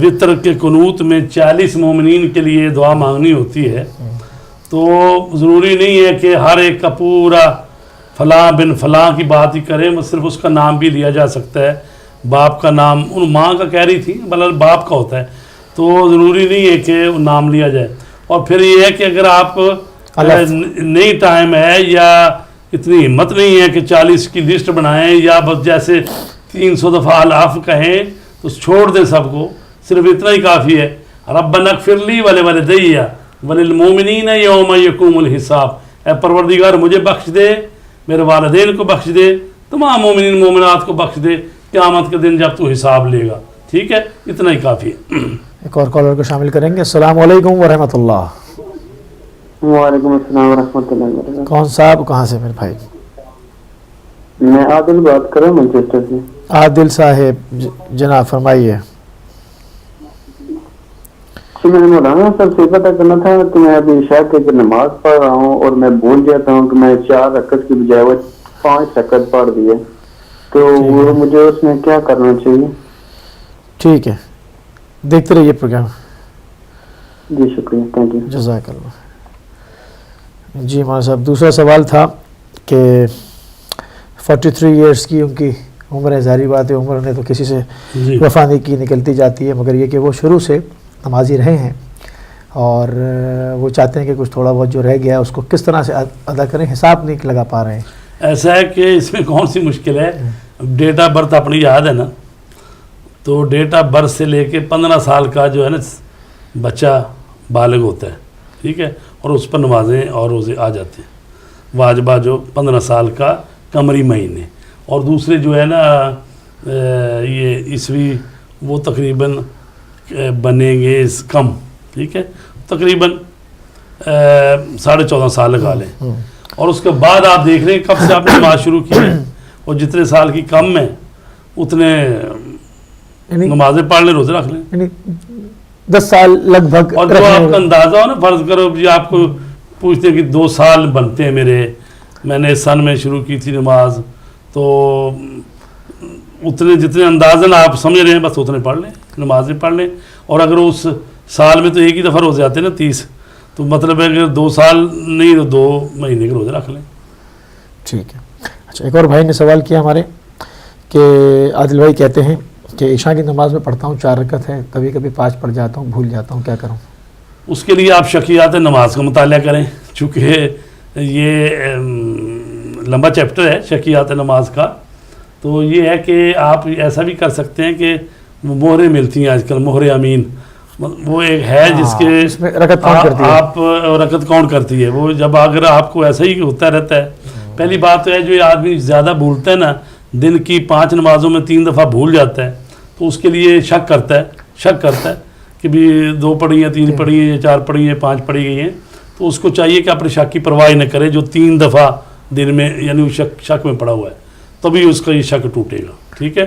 وطر کے قنوت میں 40 مومنین کے لیے دعا مانگنی ہوتی ہے تو ضروری نہیں ہے کہ ہر ایک کا پورا فلاں بن فلاں کی بات ہی کریں، صرف اس کا نام بھی لیا جا سکتا ہے. باپ کا نام ان ماں کا کہہ رہی تھی بلکہ باپ کا ہوتا ہے تو ضروری نہیں ہے کہ وہ نام لیا جائے. اور پھر یہ ہے کہ اگر آپ نئی ٹائم ہے یا اتنی ہمت نہیں ہے کہ 40 کی لسٹ بنائیں یا بس جیسے 300 دفعہ الاف کہیں تو چھوڑ دیں سب کو، صرف اتنا ہی کافی ہے. ربنا اغفر لی ولوالدی وللمؤمنین یوم یقوم الحساب. اے پروردگار مجھے بخش دے، میرے والدین کو بخش دے، تمام مومنین مومنات کو بخش دے قیامت کے دن جب تو حساب لے گا. ٹھیک ہے اتنا ہی کافی ہے. ایک اور کالر کو شامل کریں گے. السلام علیکم ورحمۃ اللہ. وعلیکم السلام ورحمۃ اللہ وبرکاتہ. کون صاحب کہاں سے میرے بھائی؟ میں عادل بات کر رہا ہوں مانچسٹر سے. عادل صاحب جناب فرمائیے. میں مولانا صاحب سے پتہ کرنا تھا کہ میں ابھی عشاء کی نماز پڑھ رہا ہوں اور میں بھول جاتا ہوں کہ میں 4 رکعت کی بجائے وہ 5 رکعت پڑھ دی ہے، تو وہ مجھے اس میں کیا کرنا چاہیے؟ ٹھیک ہے دیکھتے رہیے پروگرام. جی شکریہ. Thank you. جزاک اللہ. جی مولانا صاحب دوسرا سوال تھا کہ 43 ایئرس کی ان کی عمر ہے. ظاہری بات ہے عمر نے تو کسی سے وفا نہیں کی، نکلتی جاتی ہے، مگر یہ کہ وہ شروع سے نمازی رہے ہیں اور وہ چاہتے ہیں کہ کچھ تھوڑا بہت جو رہ گیا ہے اس کو کس طرح سے ادا کریں، حساب نہیں لگا پا رہے ہیں. ایسا ہے کہ اس میں کون سی مشکل ہے، ڈیٹ آف برتھ اپنی یاد ہے نا، تو ڈیٹ آف برتھ سے لے کے 15 سال کا جو ہے نا بچہ بالغ ہوتا ہے. ٹھیک ہے اور اس پر نمازیں اور روزے آ جاتے ہیں واجبہ جو 15 سال کا قمری مہینے. اور دوسرے جو ہے نا یہ عیسوی وہ تقریباً بنیں گے کم. ٹھیک ہے تقریباً 14.5 سال لگا لیں. اور اس کے بعد آپ دیکھ رہے ہیں کب سے آپ نے نماز شروع کی ہے اور جتنے سال کی کم ہے اتنے نمازیں پڑھ لیں, روزے رکھ لیں. یعنی 10 سال لگ بھگ. اور جو آپ کا اندازہ ہو نا, فرض کرو جی آپ کو پوچھتے ہیں کہ 2 سال بنتے ہیں میرے, میں نے سن میں شروع کی تھی نماز, تو اتنے جتنے اندازن آپ سمجھ رہے ہیں بس اتنے پڑھ لیں, نمازیں پڑھ لیں. اور اگر اس سال میں تو ایک ہی دفعہ روزے آتے ہیں نا 30, تو مطلب ہے کہ 2 سال نہیں تو 2 مہینے کے روزے رکھ لیں. ٹھیک ہے. اچھا, ایک اور بھائی نے سوال کیا ہمارے کہ عادل بھائی کہتے ہیں کہ عشاء کی نماز میں پڑھتا ہوں 4 رکعت ہے, کبھی کبھی 5 پڑھ جاتا ہوں, بھول جاتا ہوں, کیا کروں؟ اس کے لیے آپ شکیات نماز کا مطالعہ کریں, چونکہ یہ لمبا چیپٹر ہے شکیات نماز کا. تو یہ ہے کہ آپ ایسا بھی کر سکتے ہیں کہ مہریں ملتی ہیں آج کل, مہر امین, وہ ایک ہے جس کے رکعت کاؤنٹ کرتی ہے, آپ رکعت کاؤنٹ کرتی ہے. وہ جب اگر آپ کو ایسا ہی ہوتا رہتا ہے, پہلی بات تو ہے جو آدمی زیادہ بھولتا ہے نا, دن کی 5 نمازوں میں 3 دفعہ بھول جاتا ہے, تو اس کے لیے شک کرتا ہے کہ بھی 2 پڑھی ہیں, 3 پڑھی ہیں, 4 پڑھی ہیں, 5 پڑھی گئی ہیں. تو اس کو چاہیے کہ اپنے شک کی پرواہ نہ کرے جو 3 دفعہ دن میں یعنی وہ شک میں پڑا ہوا ہے, تبھی اس کا یہ شک ٹوٹے گا. ٹھیک ہے.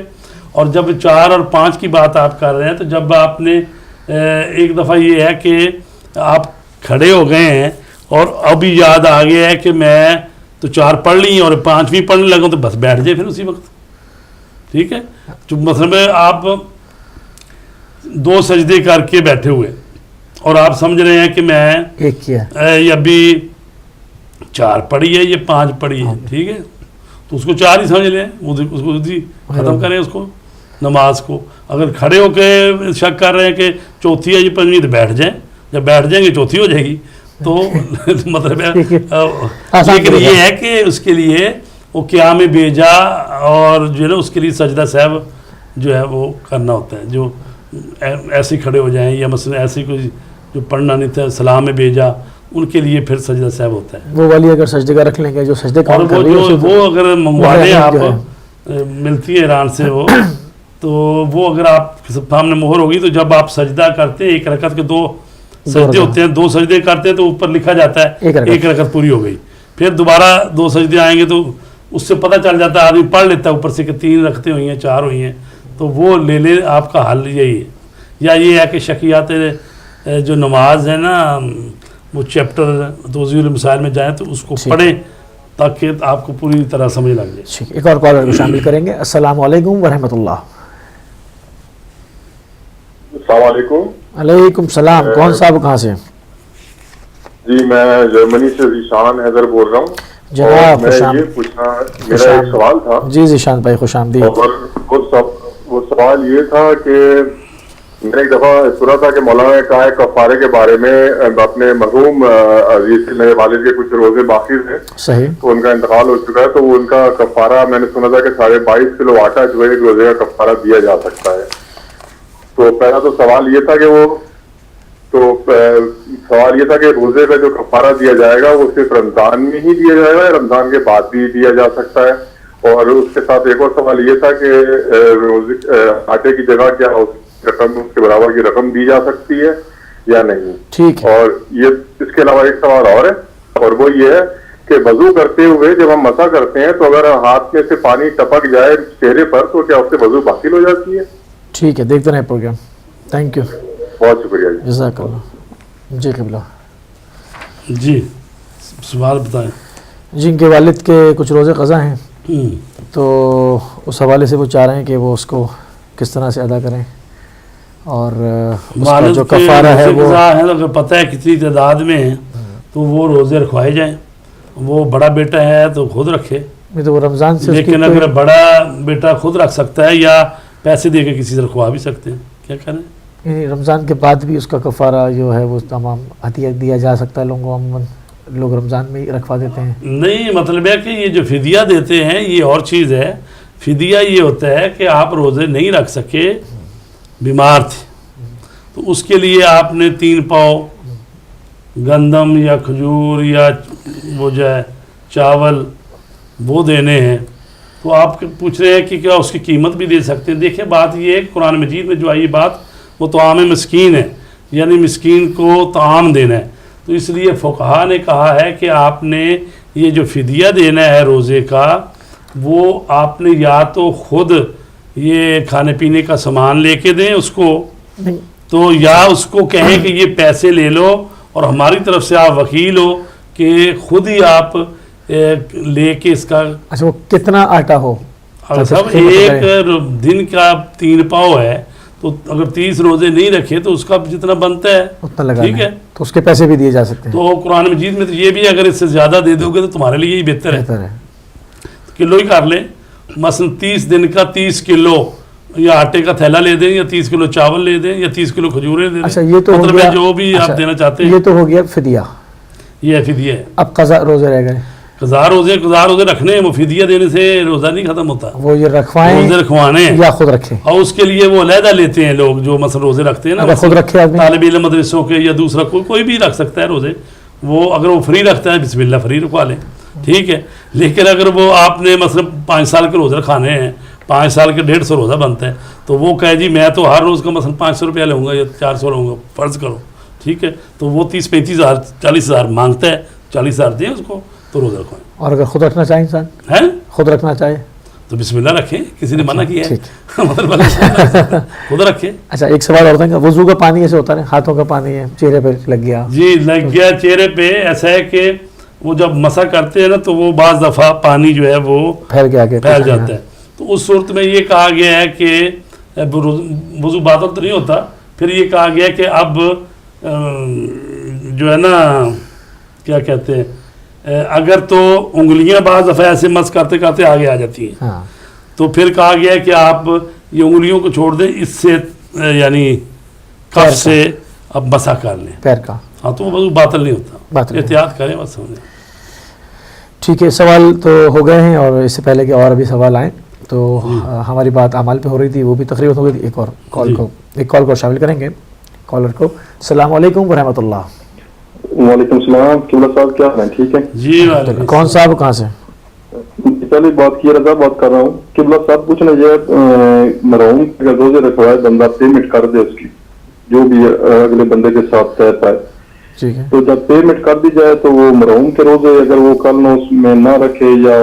اور جب 4 اور 5 کی بات آپ کر رہے ہیں, تو جب آپ نے ایک دفعہ یہ ہے کہ آپ کھڑے ہو گئے ہیں اور ابھی یاد آ گیا ہے کہ میں تو 4 پڑھ لی اور 5 بھی پڑھنے لگا, تو بس بیٹھ جائے پھر اسی وقت. ٹھیک ہے. جو مطلب ہے آپ 2 سجدے کر کے بیٹھے ہوئے اور آپ سمجھ رہے ہیں کہ میں ایک کیا یہ ابھی 4 پڑھی ہے, یہ 5 پڑھی ہے. ٹھیک ہے. تو اس کو 4 ہی سمجھ لیں, اس کو ختم کریں اس کو نماز کو. اگر کھڑے ہو کے شک کر رہے ہیں کہ چوتھی ہے یہ 5ویں, تو بیٹھ جائیں, جب بیٹھ جائیں گے چوتھی ہو جائے گی. تو مطلب ہے لیکن یہ ہے کہ اس کے لیے وہ قیام بیجا اور جو ہے نا اس کے لیے سجدہ صاحب جو ہے وہ کرنا ہوتا ہے. جو ایسے کھڑے ہو جائیں یا مثلا ایسے کوئی جو پڑھنا نہیں تھا سلام بیجا, ان کے لیے پھر سجدہ صاحب ہوتا ہے. وہ والی اگر سجدے کا رکھ لیں گے جو سجدے کا, اور وہ اگر منگوا لیں آپ, ملتی ہے ایران سے وہ, تو وہ اگر آپ کے سامنے مہر ہوگی, تو جب آپ سجدہ کرتے ہیں 1 رکعت کے 2 سجدے ہوتے ہیں, 2 سجدے کرتے ہیں تو اوپر لکھا جاتا ہے 1 رکعت پوری ہو گئی. پھر دوبارہ 2 سجدے آئیں گے تو اس سے پتہ چل جاتا ہے, آدمی پڑھ لیتا ہے اوپر سے کہ 3 رکعتیں ہوئی ہیں, 4 ہوئی ہیں, تو وہ لے لیں. آپ کا حل یہی ہے. یا یہ ہے کہ شکیات جو نماز ہے نا, وہ چیپٹر توضیح المسائل میں جائیں تو اس کو پڑھیں تاکہ آپ کو پوری طرح سمجھ لگ جائے. ٹھیک. ایک اور کالر کو شامل کریں گے. السلام علیکم ورحمۃ اللہ. السلام علیکم. علیکم السلام. کون صاحب کہاں سے؟ جی میں جرمنی سے ذیشان حیدر بول رہا ہوں. جناب میں یہ پوچھنا, میرا ایک سوال تھا. جی ذیشان بھائی خوش آمدید. اور وہ سوال یہ تھا کہ میں نے ایک دفعہ سنا تھا کہ مولانا نے کہا ہے کفارے کے بارے میں, اپنے مرحوم عزیز سے میرے والد کے کچھ روزے باقی تھے, صحیح, تو ان کا انتقال ہو چکا ہے, تو وہ ان کا کفارہ میں نے سنا تھا کہ 22.5 کلو آٹا جو ہے ایک روزے کا کفارہ دیا جا سکتا ہے. تو پہلا تو سوال یہ تھا کہ روزے کا جو کفارہ دیا جائے گا وہ صرف رمضان میں ہی دیا جائے گا یا رمضان کے بعد بھی دیا جا سکتا ہے. اور اس کے ساتھ ایک اور سوال یہ تھا کہ آٹے کی جگہ کیا رقم اس کے برابر کی رقم دی جا سکتی ہے یا نہیں. ٹھیک ہے. اور یہ اس کے علاوہ ایک سوال اور ہے, اور وہ یہ ہے کہ وضو کرتے ہوئے جب ہم مسح کرتے ہیں تو اگر ہاتھ میں سے پانی ٹپک جائے چہرے پر تو کیا اس سے وضو باطل ہو جاتی ہے؟ ٹھیک ہے, دیکھتے رہیں پروگرام. تھینک یو, بہت شکریہ جی. جزاک اللہ. جی قبلہ. جی سوال بتائیں. جن کے والد کے کچھ روزے قضا ہیں, تو اس حوالے سے وہ چاہ رہے ہیں کہ وہ اس کو کس طرح سے ادا کریں, اور اس کا جو کفارہ ہے وہ اگر پتہ ہے کتنی تعداد میں ہے تو وہ روزے رکھوائے جائیں. وہ بڑا بیٹا ہے تو خود رکھے, تو وہ رمضان سے, لیکن اگر بڑا بیٹا خود رکھ سکتا ہے یا پیسے دے کے کسی سے رکھوا بھی سکتے ہیں. کیا کریں, یعنی رمضان کے بعد بھی اس کا کفارہ جو ہے وہ تمام عطیہ دیا جا سکتا ہے. لوگوں عموماً لوگ رمضان میں ہی رکھوا دیتے ہیں. نہیں, مطلب ہے کہ یہ جو فدیہ دیتے ہیں یہ اور چیز ہے. فدیہ یہ ہوتا ہے کہ آپ روزے نہیں رکھ سکے, بیمار تھے, تو اس کے لیے آپ نے 3 پاؤ گندم یا کھجور یا وہ جو ہے چاول وہ دینے ہیں. تو آپ پوچھ رہے ہیں کہ کیا اس کی قیمت بھی دے سکتے ہیں. دیکھیں بات یہ ہے کہ قرآن مجید میں جو آئی بات وہ طعام مسکین ہے, یعنی مسکین کو طعام دینا ہے. تو اس لیے فقہا نے کہا ہے کہ آپ نے یہ جو فدیہ دینا ہے روزے کا, وہ آپ نے یا تو خود یہ کھانے پینے کا سامان لے کے دیں اس کو، نہیں تو یا اس کو کہیں کہ یہ پیسے لے لو اور ہماری طرف سے آپ وکیل ہو کہ خود ہی آپ لے کے اس کا. اچھا وہ کتنا آٹا ہو؟ صاحب ایک دن کا 3 پاؤ ہے تو اگر 30 روزے نہیں رکھے تو اس کا جتنا بنتا ہے اتنا لگا، ٹھیک ہے، تو اس کے پیسے بھی دیے جا سکتے ہیں. تو قرآن مجید میں تو یہ بھی اگر اس سے زیادہ دے دو گے تو تمہارے لیے ہی بہتر ہے. کلو ہی کر لیں، مثلا 30 دن کا 30 کلو یا آٹے کا تھیلا لے دیں، یا 30 کلو چاول لے دیں، یا 30 کلو کھجوریں دے دیں. اچھا یہ تو مطلب جو بھی آپ دینا چاہتے ہیں. یہ تو ہو گیا فدیہ. یہ فدیہ ہے. اب قضا روزے رہ گئے. قضا روزے رکھنے ہیں، وہ فدیہ دینے سے روزہ نہیں ختم ہوتا. وہ یہ رکھوائیں روزے رکھوانے ہیں یا خود رکھیں، اور اس کے لیے وہ علیحدہ لیتے ہیں لوگ جو مثلا روزے رکھتے ہیں نا. اگر خود رکھے آدمی، طالب علم مدرسوں کے یا دوسرا کوئی بھی رکھ سکتا ہے روزے. وہ اگر وہ فری رکھتا ہے بسم اللہ فری رکھوا لیں، ٹھیک ہے. لیکن اگر وہ آپ نے مثلا 5 سال کے روزے کھانے ہیں، 5 سال کے 150 روزہ بنتا ہے، تو وہ کہے جی میں تو ہر روز کا مثلا 500 روپیہ لوں گا یا 400 لوں گا، فرض کرو، ٹھیک ہے. تو وہ 30-35 ہزار 40 ہزار مانگتا ہے، 40 ہزار دیں اس کو تو روزہ رکھوائیں. اور اگر خود رکھنا چاہے انسان ہے خود رکھنا چاہے تو بسم اللہ رکھیں، کسی نے منع کیا ہے ٹھیک. مطلب خود رکھیں. اچھا ایک سوال اور تھا، وضو کا پانی ایسے ہوتا ہے، ہاتھوں کا پانی ہے چہرے پہ لگ گیا. جی لگ گیا چہرے پہ. ایسا ہے کہ وہ جب مسح کرتے ہیں نا تو وہ بعض دفعہ پانی جو ہے وہ پھیل کے آگے پھیل جاتا ہے. تو اس صورت میں یہ کہا گیا ہے کہ وضو باطل تو نہیں ہوتا. پھر یہ کہا گیا کہ اب جو ہے نا کیا کہتے ہیں، اگر تو انگلیاں بعض دفعہ ایسے مس کرتے کرتے آگے آ جاتی ہیں، تو پھر کہا گیا ہے کہ آپ یہ انگلیوں کو چھوڑ دیں، اس سے یعنی کف سے اب مسح کر لیں پیر کا. ہاں تو وہ وضو باطل نہیں ہوتا. احتیاط کریں بس. سمجھیں ٹھیک ہے. سوال تو ہو گئے ہیں، اور اس سے پہلے کہ اور ابھی سوال آئیں تو ہماری بات اعمال پہ ہو رہی تھی، وہ بھی تقریباً ہو گئی تھی. ایک کال کو شامل کریں گے کالر کو. السلام علیکم ورحمۃ اللہ. وعلیکم السلام. قبلہ صاحب کیا حال ہے؟ ٹھیک ہے جی. کون صاحب کہاں سے؟ پہلے بات کی رضا بات کر رہا ہوں. قبلہ صاحب پوچھنا یہ مرحوم اگر روزے رکھوائے بندہ پیمنٹ کر دے اس کی جو بھی اگلے بندے کے ساتھ طے پائے، ٹھیک ہے، تو جب پیمنٹ کر دی جائے تو وہ مرحوم کے روزے اگر وہ کل نہ اس میں نہ رکھے یا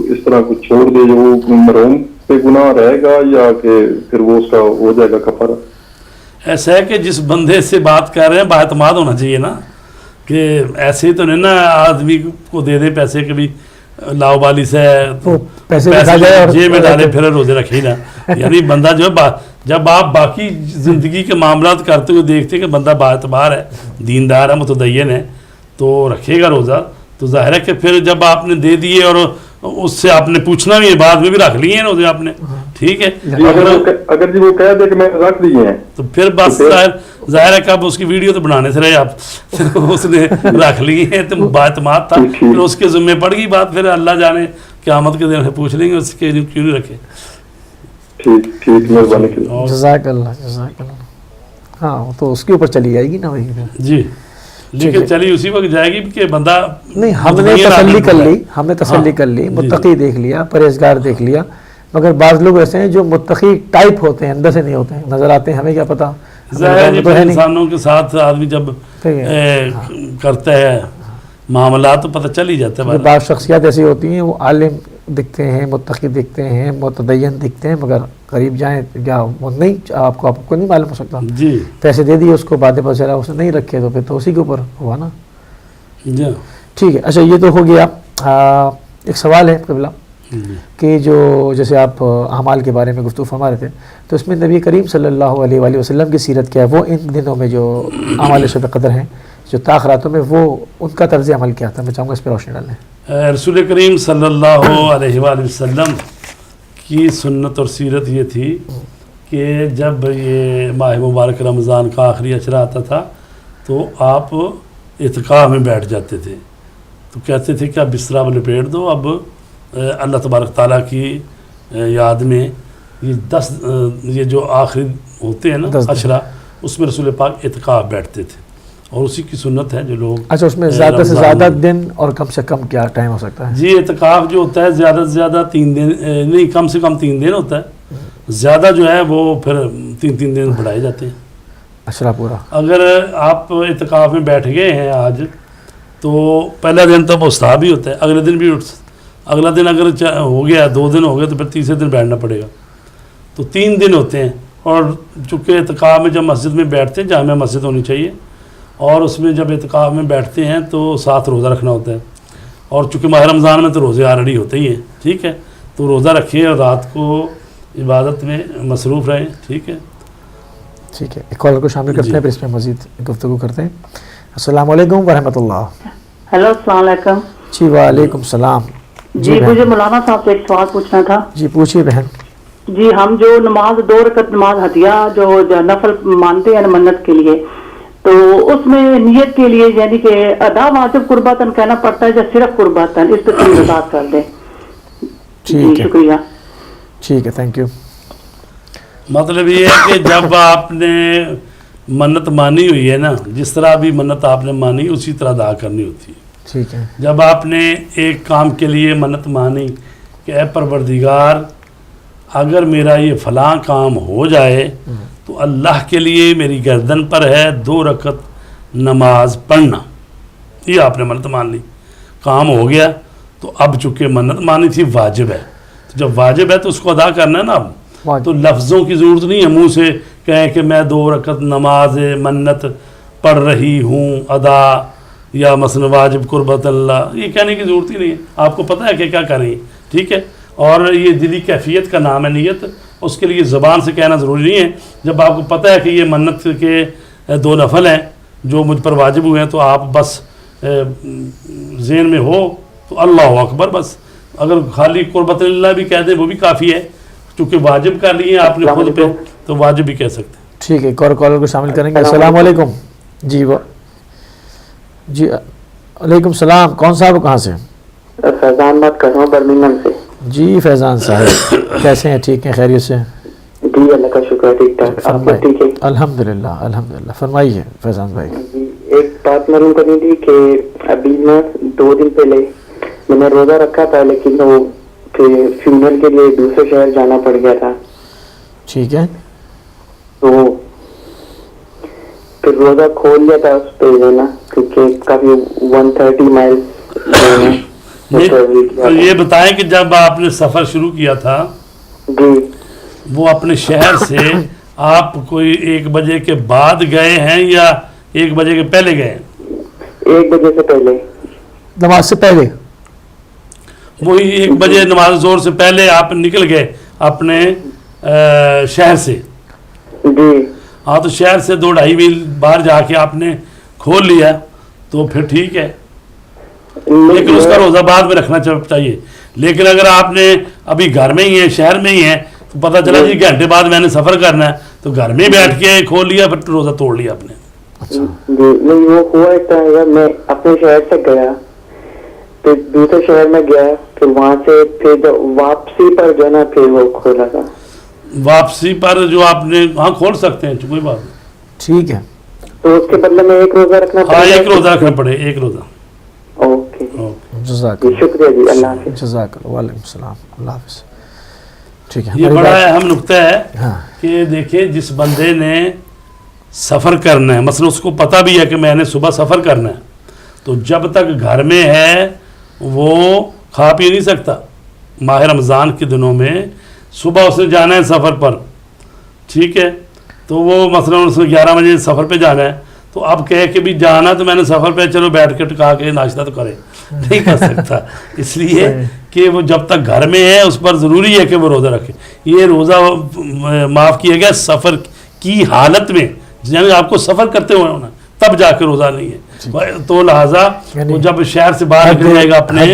اس طرح کچھ چھوڑ دے، وہ مرحوم پہ گناہ رہے گا یا کہ پھر وہ اس کا ہو جائے گا کفارہ؟ ایسا ہے کہ جس بندے سے بات کر رہے ہیں باعتماد ہونا چاہیے نا، کہ ایسے ہی تو نہیں نا آدمی کو دے دیں پیسے کبھی لاؤ بالی سے پیسے جیب میں ڈالے پھر روزے رکھے نا. یعنی بندہ جو ہے جب آپ باقی زندگی کے معاملات کرتے ہوئے دیکھتے ہیں کہ بندہ باعتبار ہے، دیندار ہے، متدین ہے، تو رکھے گا روزہ. تو ظاہر ہے کہ پھر جب آپ نے دے دیے اور اس سے آپ نے پوچھنا بھی ہے، بعد میں بھی رکھ لیے ہیں روزے آپ نے، ٹھیک ہے. اگر جی وہ کہہ دے کہ میں رکھ دیے ہیں تو پھر بس ظاہر ہے کہ اب اس کی ویڈیو تو بنانے سے رہے آپ، اس نے رکھ لی ہے تو باعتماد تھا، پھر اس کے ذمہ پڑ گئی بات. پھر اللہ جانے قیامت کے دن سے پوچھ لیں گے اس کے کیوں نہیں رکھے. ٹھیک مہربانی. جزاک اللہ. ہاں تو اس کے اوپر چلی جائے گی نا وہی. جی لیکن چلی اسی وقت جائے گی کہ بندہ نہیں، ہم نے تسلی کر لی، متقی دیکھ لیا، پرہیزگار دیکھ لیا. مگر بعض لوگ ایسے ہیں جو متقی ٹائپ ہوتے ہیں، اندر سے نہیں ہوتے ہیں، نظر آتے ہیں، ہمیں کیا پتا. انسانوں کے ساتھ آدمی جب کرتا ہے معاملات تو پتہ چل ہی جاتا ہے. بعض شخصیات ایسی ہوتی ہیں وہ عالم دکھتے ہیں، متقی دکھتے ہیں، متدین دکھتے ہیں، مگر قریب جائیں یا وہ نہیں، آپ کو نہیں معلوم ہو سکتا. جی پیسے دے دیے اس کو، بعد میں چلا اس نے نہیں رکھے تو پھر تو اسی کے اوپر ہوا نا. جی ٹھیک ہے. اچھا یہ تو ہو گیا. ایک سوال ہے قبلہ کہ جو جیسے آپ اعمال کے بارے میں گفتگو فرما رہے تھے، تو اس میں نبی کریم صلی اللہ علیہ وآلہ وسلم کی سیرت کیا ہے؟ وہ ان دنوں میں جو اعمال شب قدر ہیں، جو تاخراتوں میں، وہ ان کا طرز عمل کیا تھا؟ میں چاہوں گا اس پہ روشنی ڈالیں. رسول کریم صلی اللہ علیہ وآلہ وسلم کی سنت اور سیرت یہ تھی کہ جب یہ ماہ مبارک رمضان کا آخری اشرہ آتا تھا تو آپ اعتکاف میں بیٹھ جاتے تھے. تو کہتے تھے کہ اب بستر لپیٹ دو، اب اللہ تبارک تعالیٰ کی یاد میں یہ جو آخری ہوتے ہیں نا اشرہ، اس میں رسول پاک اعتکاف بیٹھتے تھے، اور اسی کی سنت ہے جو لوگ. اچھا اس میں زیادہ سے زیادہ دن اور کم سے کم کیا ٹائم ہو سکتا ہے؟ جی اعتکاف جو ہوتا ہے زیادہ سے زیادہ 3 دن، نہیں کم سے کم 3 دن ہوتا ہے. زیادہ جو ہے وہ پھر 3 دن بڑھائے جاتے ہیں. اشرا پورا. اگر آپ اعتکاف میں بیٹھ گئے ہیں آج تو پہلا دن تو مستحب ہی ہوتا ہے، اگلے دن بھی اگلا دن اگر ہو گیا 2 دن ہو گئے تو پھر تیسرے دن بیٹھنا پڑے گا. تو 3 دن ہوتے ہیں، اور چونکہ اعتکاف میں جب مسجد میں بیٹھتے ہیں، جامع مسجد ہونی چاہیے، اور اس میں جب اعتکاف میں بیٹھتے ہیں تو ساتھ روزہ رکھنا ہوتا ہے، اور چونکہ ماہ رمضان میں تو روزے آلریڈی ہوتے ہی ہیں، ٹھیک ہے، تو روزہ رکھیں اور رات کو عبادت میں مصروف رہیں، ٹھیک ہے۔ ٹھیک ہے، ایک کالر کو شامل کرتے ہیں، پھر اس میں مزید گفتگو کرتے ہیں۔ السلام علیکم ورحمۃ اللہ۔ ہیلو، السلام علیکم۔ جی وعلیکم السلام۔ جی مجھے مولانا صاحب سے ایک سوال پوچھنا تھا۔ جی پوچھیے بہن۔ جی ہم جو نماز 2 رکعت نماز ہدیہ جو نفل مانتے ہیں منت کے لیے، تو اس میں نیت کے لیے یعنی کہ ادا واجب قرباتن کہنا پڑتا ہے یا صرف قرباتن؟ اس پہ تھوڑی وضاحت کر دیں۔ ٹھیک ہے، شکریہ۔ ٹھیک ہے، تھینک یو۔ مطلب یہ ہے کہ جب آپ نے منت مانی ہوئی ہے نا، جس طرح بھی منت آپ نے مانی اسی طرح ادا کرنی ہوتی ہے۔ ٹھیک ہے، جب آپ نے ایک کام کے لیے منت مانی کہ اے پروردگار اگر میرا یہ فلاں کام ہو جائے تو اللہ کے لیے میری گردن پر ہے 2 رکعت نماز پڑھنا، یہ آپ نے منت مان لی، کام ہو گیا، تو اب چونکہ منت مانی تھی واجب ہے، تو جب واجب ہے تو اس کو ادا کرنا ہے نا اب، تو لفظوں کی ضرورت نہیں ہے منہ سے کہیں کہ میں 2 رکعت نماز منت پڑھ رہی ہوں ادا، یا مثلا واجب قربت اللہ، یہ کہنے کی ضرورت ہی نہیں ہے، آپ کو پتہ ہے کہ کیا کریں، ٹھیک ہے۔ اور یہ دلی کیفیت کا نام ہے نیت، اس کے لیے زبان سے کہنا ضروری نہیں ہے، جب آپ کو پتہ ہے کہ یہ منت کے 2 نفل ہیں جو مجھ پر واجب ہوئے ہیں، تو آپ بس ذہن میں ہو تو اللہ اکبر، بس اگر خالی قربت اللہ بھی کہہ دیں وہ بھی کافی ہے، چونکہ واجب کر لیے آپ نے خود پہ تو واجب بھی کہہ سکتے ہیں۔ ٹھیک ہے، ایک اور کالر کو شامل کریں گے۔ السلام علیکم۔ جی جی وعلیکم السلام، کون صاحب کہاں سے؟ فیضان بات کر رہا ہوں برمنگھم سے۔ جی فیضان صاحب، کیسے ہیں؟ ٹھیک ہیں، خیریت سے؟ جی اللہ کا شکر ہے، ٹھیک ٹھاک، آپ سب ٹھیک ہے؟ الحمدللہ الحمدللہ، فرمائیے فیضان بھائی۔ جی ایک بات معلوم کرنی تھی کہ ابھی میں 2 دن پہلے میں نے روزہ رکھا تھا، لیکن وہ فیونل کے لیے دوسرے شہر جانا پڑ گیا تھا، ٹھیک ہے، تو پھر روزہ کھول لیا تھا اس پہ جو نا، کیونکہ کافی 130 مائل۔ تو یہ بتائیں کہ جب آپ نے سفر شروع کیا تھا جی وہ اپنے شہر سے آپ کوئی 1 بجے کے بعد گئے ہیں یا 1 بجے کے پہلے گئے ہیں؟ 1 بجے سے پہلے، نماز سے پہلے، وہی 1 بجے نماز ظہر سے پہلے آپ نکل گئے اپنے شہر سے؟ جی ہاں، تو شہر سے 2-2.5 میل باہر جا کے آپ نے کھول لیا تو پھر ٹھیک ہے، لیکن اس کا روزہ بعد میں رکھنا چاہیے۔ لیکن اگر آپ نے ابھی گھر میں ہی ہیں، شہر میں ہی ہیں، تو پتہ چلا جی گھنٹے بعد میں نے سفر کرنا ہے، تو گھر میں بیٹھ کے کھول لیا، پھر روزہ توڑ لیا آپ نے۔ جی نہیں، وہ ہوا اس طرح، میں اپنے شہر سے گیا، پھر دوسرے شہر میں گیا، پھر وہاں سے پھر واپسی پر جو نا پھر وہ کھولا تھا۔ واپسی پر جو آپ نے، ہاں کھول سکتے ہیں، کوئی بات نہیں، ٹھیک ہے، تو اس کے بدلے میں 1 روزہ رکھنا ہاں پڑے گا؟ 1 روزہ رکھنا پڑے، 1 روزہ۔ اوکے جزاک جی، اللہ، شکریہ جی، اللہ حافظ۔ جزاک اللہ، وعلیکم السلام، اللہ حافظ۔ ٹھیک ہے، یہ ہماری بڑا بات- اہم نقطہ ہے ہاں، کہ دیکھیں جس بندے نے سفر کرنا ہے، مثلا اس کو پتہ بھی ہے کہ میں نے صبح سفر کرنا ہے، تو جب تک گھر میں ہے وہ کھا پی نہیں سکتا۔ ماہ رمضان کے دنوں میں صبح اس نے جانا ہے سفر پر، ٹھیک ہے، تو وہ مثلا اس نے 11 بجے سفر پہ جانا ہے، تو اب کہے کہ بھی جانا تو میں نے سفر پہ، چلو بیٹھ کے ٹکا کے ناشتہ تو کرے، نہیں کر سکتا، اس لیے کہ وہ جب تک گھر میں ہے اس پر ضروری ہے کہ وہ روزہ رکھے۔ یہ روزہ معاف کیا گیا سفر کی حالت میں، یعنی آپ کو سفر کرتے ہوئے ہونا، تب جا کے روزہ نہیں ہے، تو لہٰذا وہ جب شہر سے باہر نکل جائے گا اپنے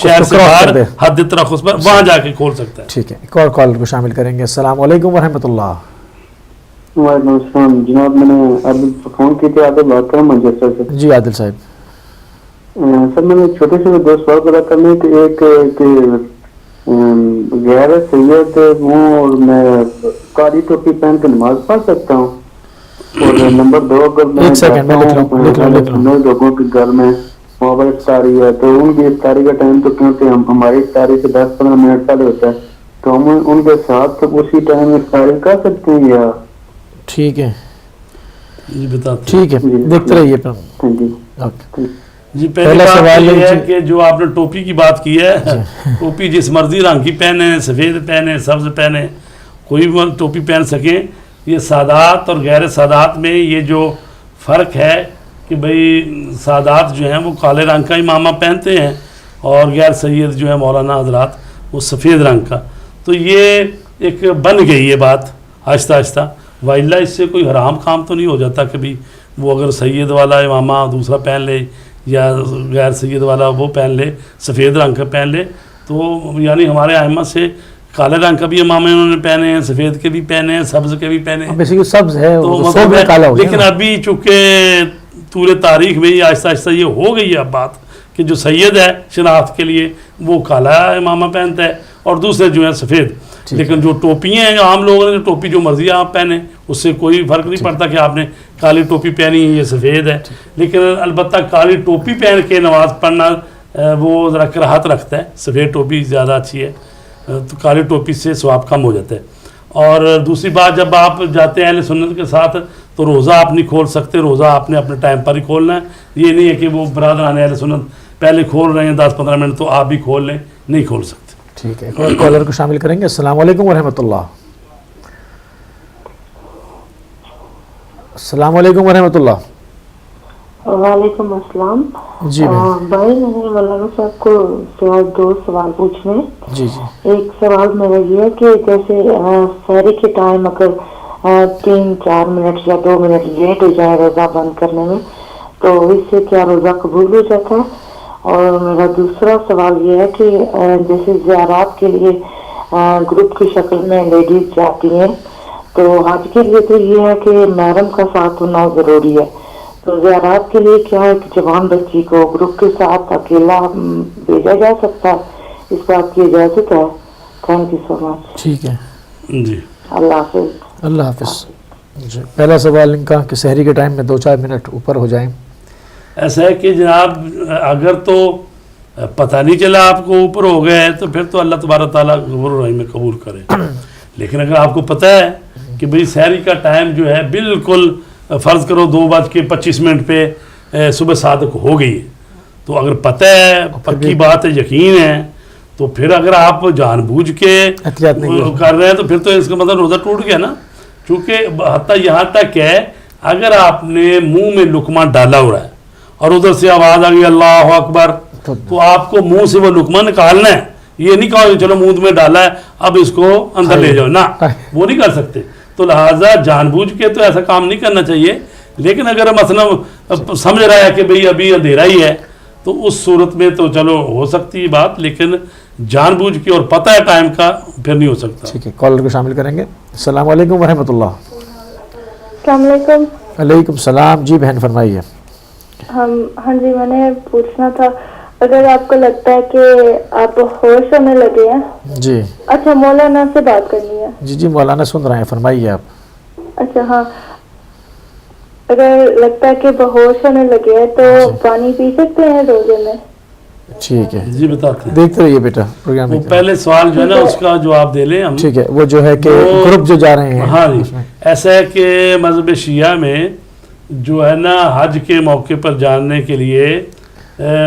شہر سے باہر حد ترخص پر، وہاں جا کے کھول سکتا ہے۔ ٹھیک ہے، ایک اور کالر کو شامل کریں گے۔ السلام علیکم ورحمۃ اللہ۔ وعلیکم السلام جناب، میں نے اب فون کی تھی، آپ سے بات کروں مانچسٹر سے۔ جی عادل صاحب۔ سر میں نے چھوٹے سے 2 سوال پتا کرنے کہ ایک کہ غیر سید ہوں اور میں کاری ٹوپی پہن کے نماز پڑھ سکتا ہوں، اور نمبر 2 اگر میں ایک سیکنڈ میں لکھ لوں۔ لوگوں کے گھر میں وہاں پر افطاری ہے، تو ان کی افطاری کا ٹائم تو کیونکہ ہماری افطاری سے 10-15 منٹ پہلے ہوتا ہے، تو ہم ان کے ساتھ اسی ٹائم افطاری کر سکتے ہیں یا؟ ٹھیک ہے، جی بتاتے ٹھیک ہے، دیکھتے رہیے پھر۔ جی اوکے، جی پہلی بات یہ ہے کہ جو آپ نے ٹوپی کی بات کی ہے، ٹوپی جس مرضی رنگ کی پہنے، سفید پہنے، سبز پہنے، کوئی بھی ٹوپی پہن سکیں. یہ سادات اور غیر سادات میں یہ جو فرق ہے کہ بھئی سادات جو ہیں وہ کالے رنگ کا امامہ پہنتے ہیں اور غیر سید جو ہے مولانا حضرات وہ سفید رنگ کا. تو یہ ایک بن گئی یہ بات آہستہ آہستہ. وائلہ اس سے کوئی حرام کام تو نہیں ہو جاتا کہ بھی وہ اگر سید والا امامہ دوسرا پہن لے یا غیر سید والا وہ پہن لے سفید رنگ کا پہن لے. تو یعنی ہمارے ائمہ سے کالے رنگ کا بھی امامہ انہوں نے پہنے ہیں, سفید کے بھی پہنے ہیں, سبز کے بھی پہنے ہیں. سبز ہے تو وہ سب میں کالا ہو گیا. لیکن ابھی چونکہ طول تاریخ میں یہ آہستہ آہستہ یہ ہو گئی ہے بات کہ جو سید ہے شناخت کے لیے وہ کالا امامہ پہنتا ہے اور دوسرے جو ہیں سفید. لیکن جو ٹوپیاں ہیں عام لوگوں نے ٹوپی جو مرضی آپ پہنے اس سے کوئی فرق نہیں پڑتا کہ آپ نے کالی ٹوپی پہنی ہے یہ سفید ہے. لیکن البتہ کالی ٹوپی پہن کے نماز پڑھنا وہ ذرا کراہت رکھتا ہے. سفید ٹوپی زیادہ اچھی ہے, تو کالی ٹوپی سے ثواب کم ہو جاتا ہے. اور دوسری بات, جب آپ جاتے ہیں اہل سنت کے ساتھ تو روزہ آپ نہیں کھول سکتے, روزہ آپ نے اپنے ٹائم پر ہی کھولنا ہے. یہ نہیں ہے کہ وہ برادران اہل سنت پہلے کھول رہے ہیں 10-15 منٹ تو آپ بھی کھول لیں, نہیں کھول سکتے. ٹھیک ہے, ایک کالر کو شامل کریں گے. السلام علیکم ورحمۃ اللہ. السلام علیکم ورحمۃ اللہ. وعلیکم السلام. جی بھائی میں نے مولانا صاحب کو 2 سوال پوچھنے. جی جی. ایک سوال میرا یہ ہے کہ جیسے سحری کے ٹائم اگر 3-4 منٹ یا 2 منٹ لیٹ ہو جائے روزہ بند کرنے میں تو اس سے کیا روزہ قبول ہو جاتا ہے؟ اور میرا دوسرا سوال یہ ہے کہ جیسے زیارات کے لیے گروپ کی شکل میں لیڈیز جاتی ہیں تو حج کے لیے تو یہ ہے کہ محرم کا ساتھ ہونا ضروری ہے. تو زیارات کے لیے کیا ایک جوان بچی کو گروپ کے ساتھ اکیلا بھیجا جا سکتا ہے؟ اس بات کی اجازت ہے؟ تھینک یو سو مچ. ٹھیک ہے جی, اللہ حافظ. اللہ حافظ. جی, پہلا سوال ان کا کہ سحری کے ٹائم میں 2-4 منٹ اوپر ہو جائیں. ایسا ہے کہ جناب اگر تو پتہ نہیں چلا آپ کو اوپر ہو گئے تو پھر تو اللہ تبارک تعالیٰ غفور الرحیم میں قبول کرے. لیکن اگر آپ کو پتہ ہے کہ بھئی سحری کا ٹائم جو ہے بالکل فرض کرو 2:25 پہ صبح صادق ہو گئی ہے, تو اگر پتہ ہے پکی بات ہے یقین ہے تو پھر اگر آپ جان بوجھ کے کر رہے ہیں تو پھر تو اس کا مطلب روزہ ٹوٹ گیا نا. چونکہ حتیٰ یہاں تک ہے اگر آپ نے منہ میں لقمہ ڈالا ہو رہا ہے اور ادھر سے آواز آ گئی اللہ اکبر تو آپ کو منہ سے وہ لقمہ نکالنا ہے. یہ نہیں کہا چلو منہ میں ڈالا ہے اب اس کو اندر لے جاؤ, نہ وہ نہیں کر سکتے. تو لہٰذا جان بوجھ کے تو ایسا کام نہیں کرنا چاہیے. لیکن اگر مثلا سمجھ رہا ہے کہ بھئی ابھی اندھیرا ہی ہے تو اس صورت میں تو چلو ہو سکتی ہے بات, لیکن جان بوجھ کے اور پتہ ہے ٹائم کا پھر نہیں ہو سکتا. ٹھیک ہے, کالر کو شامل کریں گے. السلام علیکم ورحمۃ اللہ. السلام علیکم. وعلیکم السلام. جی بہن فرمائیے. ہاں جی, میں نے پوچھنا تھا اگر آپ کو لگتا ہے کہ آپ ہوش ہونے لگے ہیں. جی اچھا, مولانا سے بات کرنی ہے. جی جی, مولانا سن رہے ہیں, فرمائیے آپ. اچھا ہاں, اگر لگتا ہے کہ بہوش ہونے لگے ہیں تو پانی پی سکتے ہیں روزے میں؟ ٹھیک ہے جی بتاتے ہیں, دیکھتے رہیے بیٹا پروگرام. وہ پہلے سوال جو ہے نا اس کا جواب دے لیں ہم. ٹھیک ہے, وہ جو ہے کہ گروپ جو جا رہے ہیں. ہاں جی, ایسا ہے کہ مذہب شیعہ میں جو ہے نا حج کے موقع پر جانے کے لیے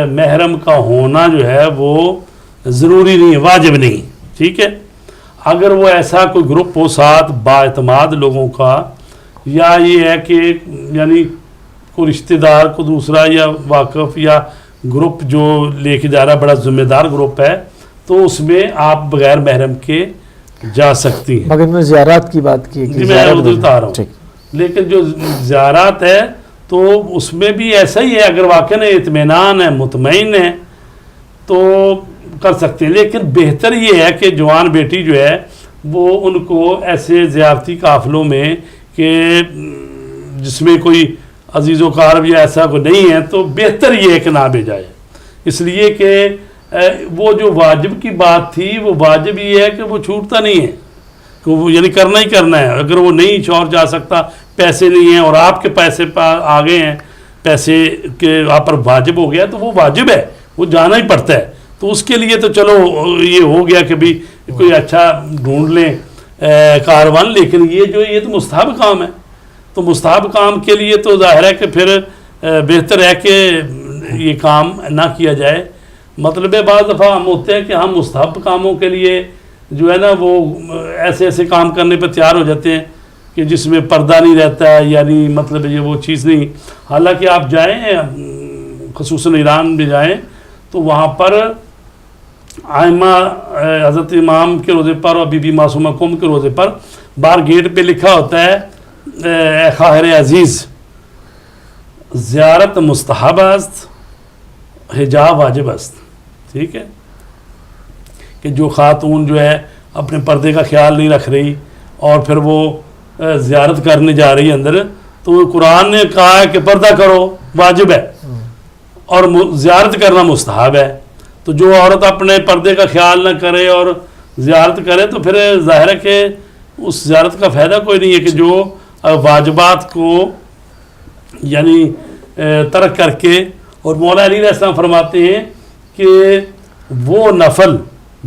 محرم کا ہونا جو ہے وہ ضروری نہیں ہے, واجب نہیں. ٹھیک ہے, اگر وہ ایسا کوئی گروپ ہو ساتھ بااعتماد لوگوں کا, یا یہ ہے کہ یعنی کوئی رشتہ دار کو دوسرا یا واقف یا گروپ جو لے کے جا رہا ہے بڑا ذمہ دار گروپ ہے, تو اس میں آپ بغیر محرم کے جا سکتی ہیں. مگر میں زیارات کی بات کی جی میں ادھر بتا رہا ہوں. لیکن جو زیارات ہے تو اس میں بھی ایسا ہی ہے, اگر واقعاً اطمینان ہے مطمئن ہے تو کر سکتے ہیں. لیکن بہتر یہ ہے کہ جوان بیٹی جو ہے وہ ان کو ایسے زیارتی قافلوں میں کہ جس میں کوئی عزیز و قارب یا ایسا کوئی نہیں ہے تو بہتر یہ ہے کہ نہ بھیجائے. اس لیے کہ وہ جو واجب کی بات تھی وہ واجب یہ ہے کہ وہ چھوٹتا نہیں ہے, کہ وہ یعنی کرنا ہی کرنا ہے. اگر وہ نہیں شوہر جا سکتا, پیسے نہیں ہیں اور آپ کے پیسے آ گئے ہیں, پیسے کے آپ پر واجب ہو گیا تو وہ واجب ہے, وہ جانا ہی پڑتا ہے. تو اس کے لیے تو چلو یہ ہو گیا کہ بھی کوئی اچھا ڈھونڈ لیں کاروان. لیکن یہ تو مستحب کام ہے, تو مستحب کام کے لیے تو ظاہر ہے کہ پھر بہتر ہے کہ یہ کام نہ کیا جائے. مطلب بعض دفعہ ہم ہوتے ہیں کہ ہم مستحب کاموں کے لیے جو ہے نا وہ ایسے ایسے کام کرنے پہ تیار ہو جاتے ہیں کہ جس میں پردہ نہیں رہتا ہے، یعنی مطلب یہ وہ چیز نہیں. حالانکہ آپ جائیں خصوصاً ایران میں جائیں تو وہاں پر آئمہ حضرت امام کے روزے پر اور بی بی معصومہ قم کے روزے پر باہر گیٹ پہ لکھا ہوتا ہے اے خواہر عزیز زیارت مستحب است حجاب واجب است. ٹھیک ہے کہ جو خاتون جو ہے اپنے پردے کا خیال نہیں رکھ رہی اور پھر وہ زیارت کرنے جا رہی ہے اندر، تو قرآن نے کہا ہے کہ پردہ کرو واجب ہے اور زیارت کرنا مستحب ہے. تو جو عورت اپنے پردے کا خیال نہ کرے اور زیارت کرے تو پھر ظاہر ہے کہ اس زیارت کا فائدہ کوئی نہیں ہے کہ جو واجبات کو یعنی ترک کر کے. اور مولا علی علیہ السلام فرماتے ہیں کہ وہ نفل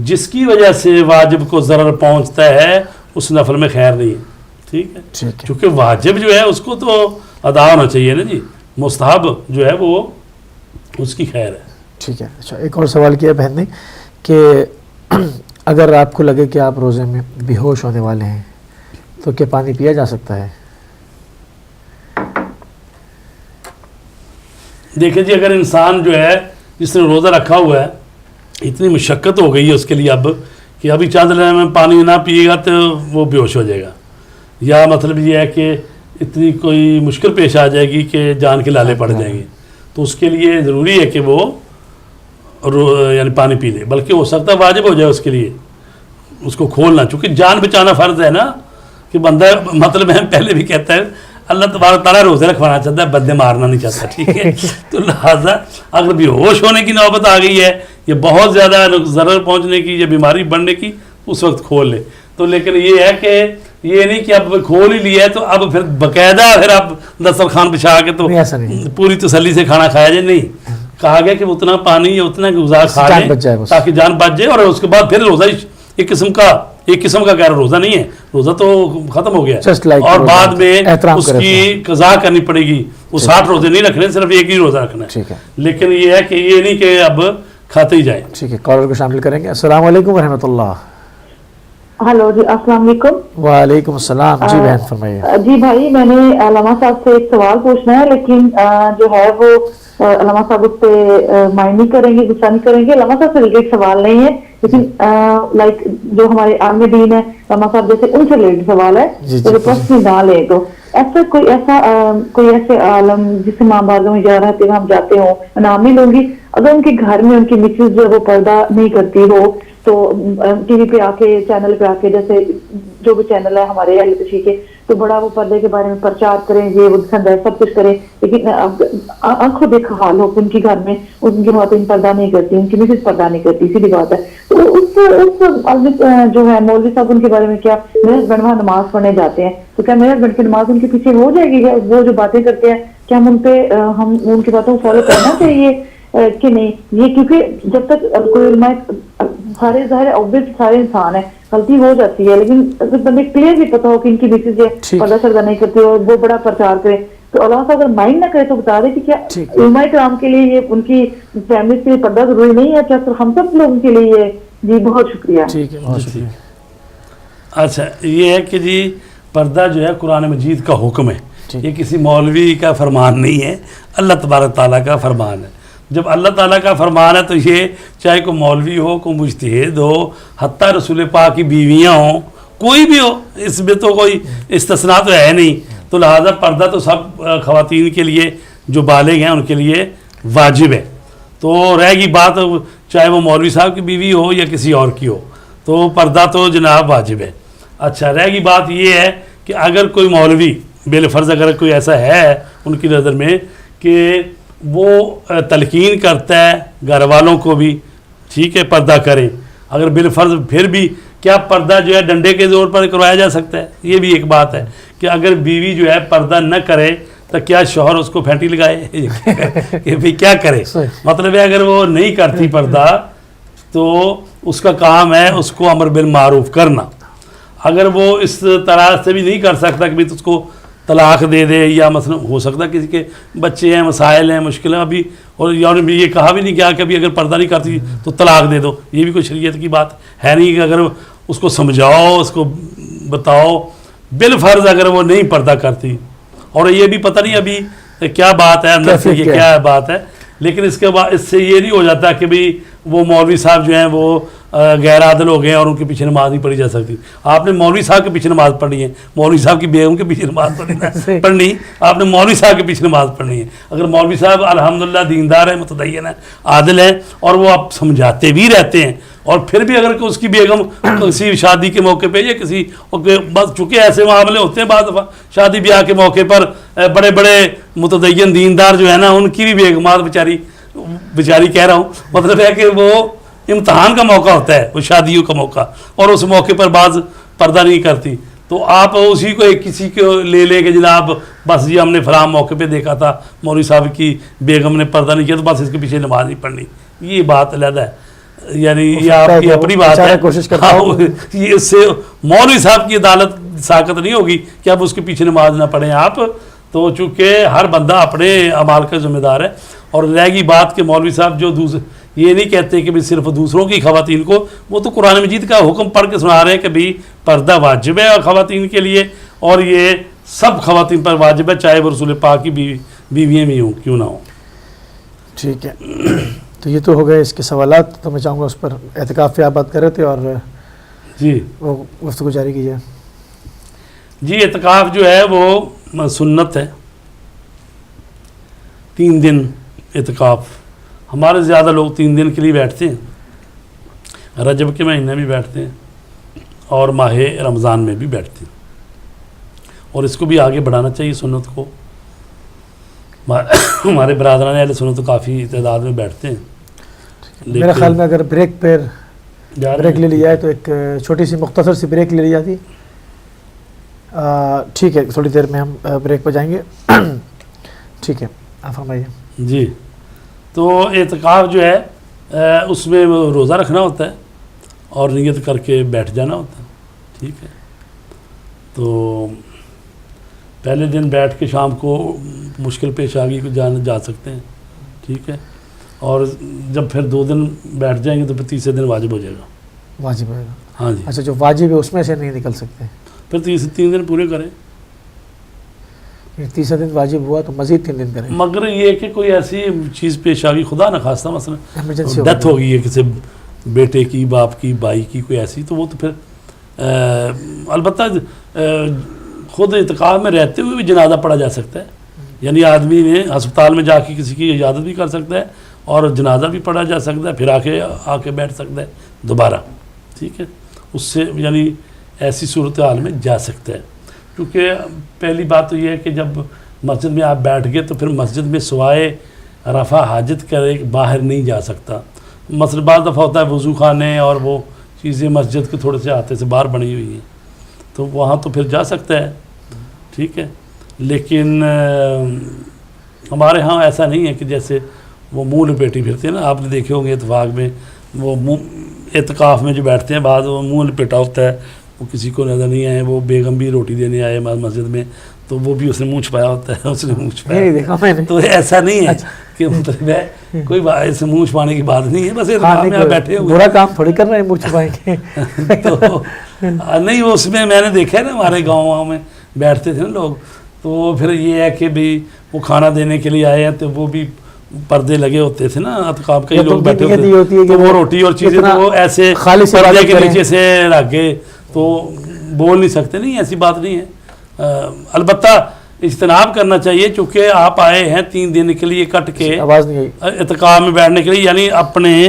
جس کی وجہ سے واجب کو ضرر پہنچتا ہے اس نفل میں خیر نہیں ہے. ٹھیک ہے چونکہ واجب جو ہے اس کو تو ادا ہونا چاہیے نا جی، مستحب جو ہے وہ اس کی خیر ہے. ٹھیک ہے. اچھا ایک اور سوال کیا بہن نے کہ اگر آپ کو لگے کہ آپ روزے میں بے ہوش ہونے والے ہیں تو کیا پانی پیا جا سکتا ہے؟ دیکھیں جی، اگر انسان جو ہے جس نے روزہ رکھا ہوا ہے اتنی مشقت ہو گئی ہے اس کے لیے اب کہ ابھی چاند لینے میں پانی نہ پیے گا تو وہ بے ہوش ہو جائے گا، یا مطلب یہ ہے کہ اتنی کوئی مشکل پیش آ جائے گی کہ جان کے لالے پڑ جائیں گے، تو اس کے لیے ضروری ہے کہ وہ یعنی پانی پی لے. بلکہ ہو سکتا ہے واجب ہو جائے اس کے لیے اس کو کھولنا، چونکہ جان بچانا فرض ہے نا کہ بندہ مطلب ہے پہلے بھی کہتا ہے اللہ تبارک تعالیٰ روزے رکھوانا چاہتا ہے، بندے مارنا نہیں چاہتا. ٹھیک ہے تو لہٰذا اگر بے ہوش ہونے کی نوبت آ گئی ہے یا بہت زیادہ ضرر پہنچنے کی یا بیماری بڑھنے کی اس وقت کھول لے. تو لیکن یہ ہے کہ یہ نہیں کہ اب کھول ہی لیا ہے تو اب پھر باقاعدہ پھر آپ دسترخوان بچھا کے تو پوری تسلی سے کھانا کھایا جائے. نہیں، کہا گیا کہ اتنا پانی یا اتنا غذا کھا لیں تاکہ جان بچ جائے، اور اس کے بعد پھر روزہ ایک قسم کا کہہ رہا روزہ نہیں ہے، روزہ تو ختم ہو گیا اور بعد میں اس کی قضا کرنی پڑے گی. وہ 60 روزے نہیں رکھنے، صرف ایک ہی روزہ رکھنا ہے. لیکن یہ ہے کہ یہ نہیں کہ اب کھاتے ہی جائیں. ٹھیک ہے، کالر کو شامل کریں گے. السلام علیکم ورحمۃ اللہ. ہلو جی، السلام علیکم. وعلیکم السلام. جی بہن فرمائیے. جی بھائی، میں نے علامہ صاحب سے ایک سوال پوچھنا ہے، لیکن جو ہے وہ علامہ صاحب اس پہ مائنڈ نہیں کریں گے، غصہ نہیں کریں گے. علامہ صاحب سے ریلیٹڈ سوال نہیں ہے، لیکن لائک جو ہمارے عام دین ہے علامہ صاحب جیسے ان سے ریلیٹڈ سوال ہے، تو پرسنل نہ لیں. تو کوئی ایسے عالم جسے ماں بازوں میں جا رہے ہم جاتے ہوں، نام نہیں لوں گی، اگر ان کے گھر میں ان کی مسز جو وہ پردہ نہیں کرتی ہو تو ٹی وی پہ آ کے چینل پہ آ کے جیسے جو بھی چینل ہے ہمارے اہل تشیع کے تو بڑا وہ پردے کے بارے میں پرچار کریں گے، وہ دکھاندہ سب کچھ کریں، لیکن آنکھوں دیکھا حال ہو کہ ان کے گھر میں ان کی خواتین پردہ نہیں کرتی، ان کی مسز پردہ نہیں کرتی، سیدھی بات ہے. تو اس جو ہے مولوی صاحب ان کے بارے میں کیا، میرے ہسبینڈ وہاں نماز پڑھنے جاتے ہیں تو کیا میرے ہسبینڈ کی نماز ان کے پیچھے ہو جائے گی؟ وہ جو باتیں کرتے ہیں کیا ہم ان پہ ہم ان کی باتوں کو فالو کرنا چاہیے کہ نہیں؟ یہ کیونکہ جب تک کوئی علماء سارے ظاہر اوبیس سارے انسان ہیں، غلطی ہو جاتی ہے، لیکن اگر بندے کلیئر بھی پتا ہو کہ ان کی بیسز یہ پردہ شردہ نہیں کرتی اور وہ بڑا پرچار کرے تو علامہ صاحب اگر مائنڈ نہ کرے تو بتا دیں کہ کیا علماء کرام کے لیے یہ ان کی فیملی کے لیے پردہ ضروری نہیں ہے، کیا صرف ہم سب لوگوں کے لیے یہ؟ جی بہت شکریہ. ٹھیک ہے، بہت شکریہ. اچھا یہ ہے کہ جی پردہ جو ہے قرآن مجید کا حکم ہے، یہ کسی مولوی کا فرمان نہیں ہے، اللہ تبارک تعالیٰ کا فرمان ہے. جب اللہ تعالیٰ کا فرمان ہے تو یہ چاہے کوئی مولوی ہو، کوئی مجتہد ہو، حتیٰ رسول پاک کی بیویاں ہوں، کوئی بھی ہو، اس میں تو کوئی استثناء تو ہے نہیں. تو لہٰذا پردہ تو سب خواتین کے لیے جو بالغ ہیں ان کے لیے واجب ہے. تو رہے گی بات چاہے وہ مولوی صاحب کی بیوی ہو یا کسی اور کی ہو تو پردہ تو جناب واجب ہے. اچھا رہے گی بات یہ ہے کہ اگر کوئی مولوی بالفرض اگر کوئی ایسا ہے ان کی نظر میں کہ وہ تلقین کرتا ہے گھر والوں کو بھی ٹھیک ہے پردہ کریں، اگر بالفرض پھر بھی کیا پردہ جو ہے ڈنڈے کے زور پر کروایا جا سکتا ہے؟ یہ بھی ایک بات ہے کہ اگر بیوی جو ہے پردہ نہ کرے تو کیا شوہر اس کو پھینٹی لگائے کہ بھئی کیا کرے؟ مطلب ہے اگر وہ نہیں کرتی پردہ تو اس کا کام ہے اس کو امر بالمعروف کرنا. اگر وہ اس طرح سے بھی نہیں کر سکتا کہ بھئی تو اس کو طلاق دے دے، یا مثلا ہو سکتا ہے کسی کے بچے ہیں، مسائل ہیں، مشکل ہیں ابھی، اور یعنی بھی یہ کہا بھی نہیں کیا کہ ابھی اگر پردہ نہیں کرتی تو طلاق دے دو، یہ بھی کوئی شریعت کی بات ہے نہیں کہ اگر اس کو سمجھاؤ, اس کو بتاؤ. بالفرض اگر وہ نہیں پردہ کرتی, اور یہ بھی پتہ نہیں ابھی کیا بات ہے اندر سے, یہ کیا بات ہے, لیکن اس کے بعد اس سے یہ نہیں ہو جاتا کہ بھی وہ مولوی صاحب جو ہیں وہ غیر عادل ہو گئے ہیں اور ان کے پیچھے نماز نہیں پڑھی جا سکتی. آپ نے مولوی صاحب کے پیچھے نماز پڑھنی ہے, مولوی صاحب کی بیگم کے پیچھے نماز پڑھنی, آپ نے مولوی صاحب کے پیچھے نماز پڑھنی ہے. اگر مولوی صاحب الحمدللہ دیندار ہیں, متدین ہیں, عادل ہیں, اور وہ آپ سمجھاتے بھی رہتے ہیں, اور پھر بھی اگر اس کی بیگم کسی شادی کے موقع پہ یا کسی, بس چونکہ ایسے معاملے ہوتے ہیں بعض دفعہ شادی بیاہ کے موقع پر بڑے بڑے متدین دیندار جو ہے نا, ان کی بھی بیگمات بیچاری کہہ رہا ہوں, مطلب ہے کہ وہ امتحان کا موقع ہوتا ہے, وہ شادیوں کا موقع, اور اس موقع پر بعض پردہ نہیں کرتی. تو آپ اسی کو کسی کو لے لیں کہ جناب بس جی ہم نے فلاں موقع پہ دیکھا تھا مولوی صاحب کی بیگم نے پردہ نہیں کیا تو بس اس کے پیچھے نماز نہیں پڑھنی. یہ بات علیحدہ ہے, یعنی یہ آپ کی اپنی بات ہے. کوشش کرتا ہوں یہ اس سے مولوی صاحب کی عدالت ساکت نہیں ہوگی کہ اب اس کے پیچھے نماز نہ پڑھیں آپ. تو چونکہ ہر بندہ اپنے اعمال کا ذمہ دار ہے. اور رہ گئی بات کہ مولوی صاحب جو یہ نہیں کہتے کہ صرف دوسروں کی خواتین کو, وہ تو قرآن مجید کا حکم پڑھ کے سنا رہے ہیں کہ بھی پردہ واجب ہے خواتین کے لیے, اور یہ سب خواتین پر واجب ہے, چاہے وہ رسول پاک کی بیویاں بھی ہوں کیوں نہ ہوں. ٹھیک ہے, تو یہ تو ہو گئے اس کے سوالات. تو میں چاہوں گا اس پر اعتکاف پہ آپ بات کر رہے تھے, اور جی وہ گفتگو جاری کیجیے. جی اعتکاف جو ہے وہ سنت ہے, 3 دن اعتکاف. ہمارے زیادہ لوگ 3 دن کے لیے بیٹھتے ہیں, رجب کے مہینے میں بیٹھتے ہیں اور ماہ رمضان میں بھی بیٹھتے ہیں, اور اس کو بھی آگے بڑھانا چاہیے سنت کو. ہمارے برادران اہل سنت تو کافی تعداد میں بیٹھتے ہیں. میرے خیال میں اگر بریک لے لی جائے تو ایک چھوٹی سی مختصر سی بریک لے لی جاتی. ٹھیک ہے, تھوڑی دیر میں ہم بریک پہ جائیں گے. ٹھیک ہے, آپ فرمائیے. جی, تو اعتکاف جو ہے اس میں روزہ رکھنا ہوتا ہے اور نیت کر کے بیٹھ جانا ہوتا ہے. ٹھیک ہے, تو پہلے دن بیٹھ کے شام کو مشکل پیش آ گئی کو جا سکتے ہیں. ٹھیک ہے, اور جب پھر 2 دن بیٹھ جائیں گے تو پھر تیسرے دن واجب ہو جائے گا. واجب ہوئے گا, ہاں جی. اچھا, جو واجب ہے اس میں سے نہیں نکل سکتے, پھر 3 دن پورے کریں. تیسرا دن واجب ہوا تو مزید 3 دن کریں. مگر یہ کہ کوئی ایسی چیز پیش آ گئی, خدا نہ خواستہ مثلا ڈیتھ ہو گئی ہے کسی بیٹے کی, باپ کی, بھائی کی, کوئی ایسی, تو وہ تو پھر البتہ خود اعتکاف میں رہتے ہوئے بھی جنازہ پڑھا جا سکتا ہے. یعنی آدمی نے ہسپتال میں جا کے کسی کی عیادت بھی کر سکتا ہے اور جنازہ بھی پڑھا جا سکتا ہے, پھر آ کے بیٹھ سکتا ہے دوبارہ. ٹھیک ہے, اس سے یعنی ایسی صورتحال میں جا سکتا ہے. کیونکہ پہلی بات تو یہ ہے کہ جب مسجد میں آپ بیٹھ گئے تو پھر مسجد میں سوائے رفع حاجت کرے باہر نہیں جا سکتا. مثلا بعض دفعہ ہوتا ہے وضو خانے اور وہ چیزیں مسجد کے تھوڑے سے ہاتھے سے باہر بنی ہوئی ہیں, تو وہاں تو پھر جا سکتا ہے. ٹھیک ہے, لیکن ہمارے ہاں ایسا نہیں ہے کہ جیسے وہ منہ لپیٹی پھرتے ہیں نا, آپ نے دیکھے ہوں گے اتفاق میں وہ اعتکاف میں جو بیٹھتے ہیں بعد وہ منہ لپیٹا ہوتا ہے, وہ کسی کو نظر نہیں آئے. وہ بیگم بھی روٹی دینے آئے مسجد میں تو وہ بھی اس نے منہ چھپایا ہوتا ہے, اس نے منہ چھپایا. تو ایسا نہیں ہے کہ مطلب ہے کوئی اس منہ چھپانے کی بات نہیں ہے, بس اعتکاف میں آپ بیٹھے ہوئے برا کام تھوڑی کر رہے ہیں منہ چھپائیں گے. تو نہیں, وہ اس میں نے دیکھا ہے نا ہمارے گاؤں میں بیٹھتے تھے نا لوگ, تو پھر یہ ہے کہ بھی وہ کھانا دینے کے لیے آئے ہیں تو وہ بھی پردے لگے ہوتے تھے نا, اعتکاف کئی لوگ بیٹھے ہوتے تھے, تو وہ روٹی اور چیزیں تو وہ ایسے پردے کے نیچے سے رکھ گئے تو بول نہیں سکتے. نہیں, ایسی بات نہیں ہے. البتہ اجتناب کرنا چاہیے, چونکہ آپ آئے ہیں 3 دن کے لیے کٹ کے اعتکاف میں بیٹھنے کے لیے, یعنی اپنے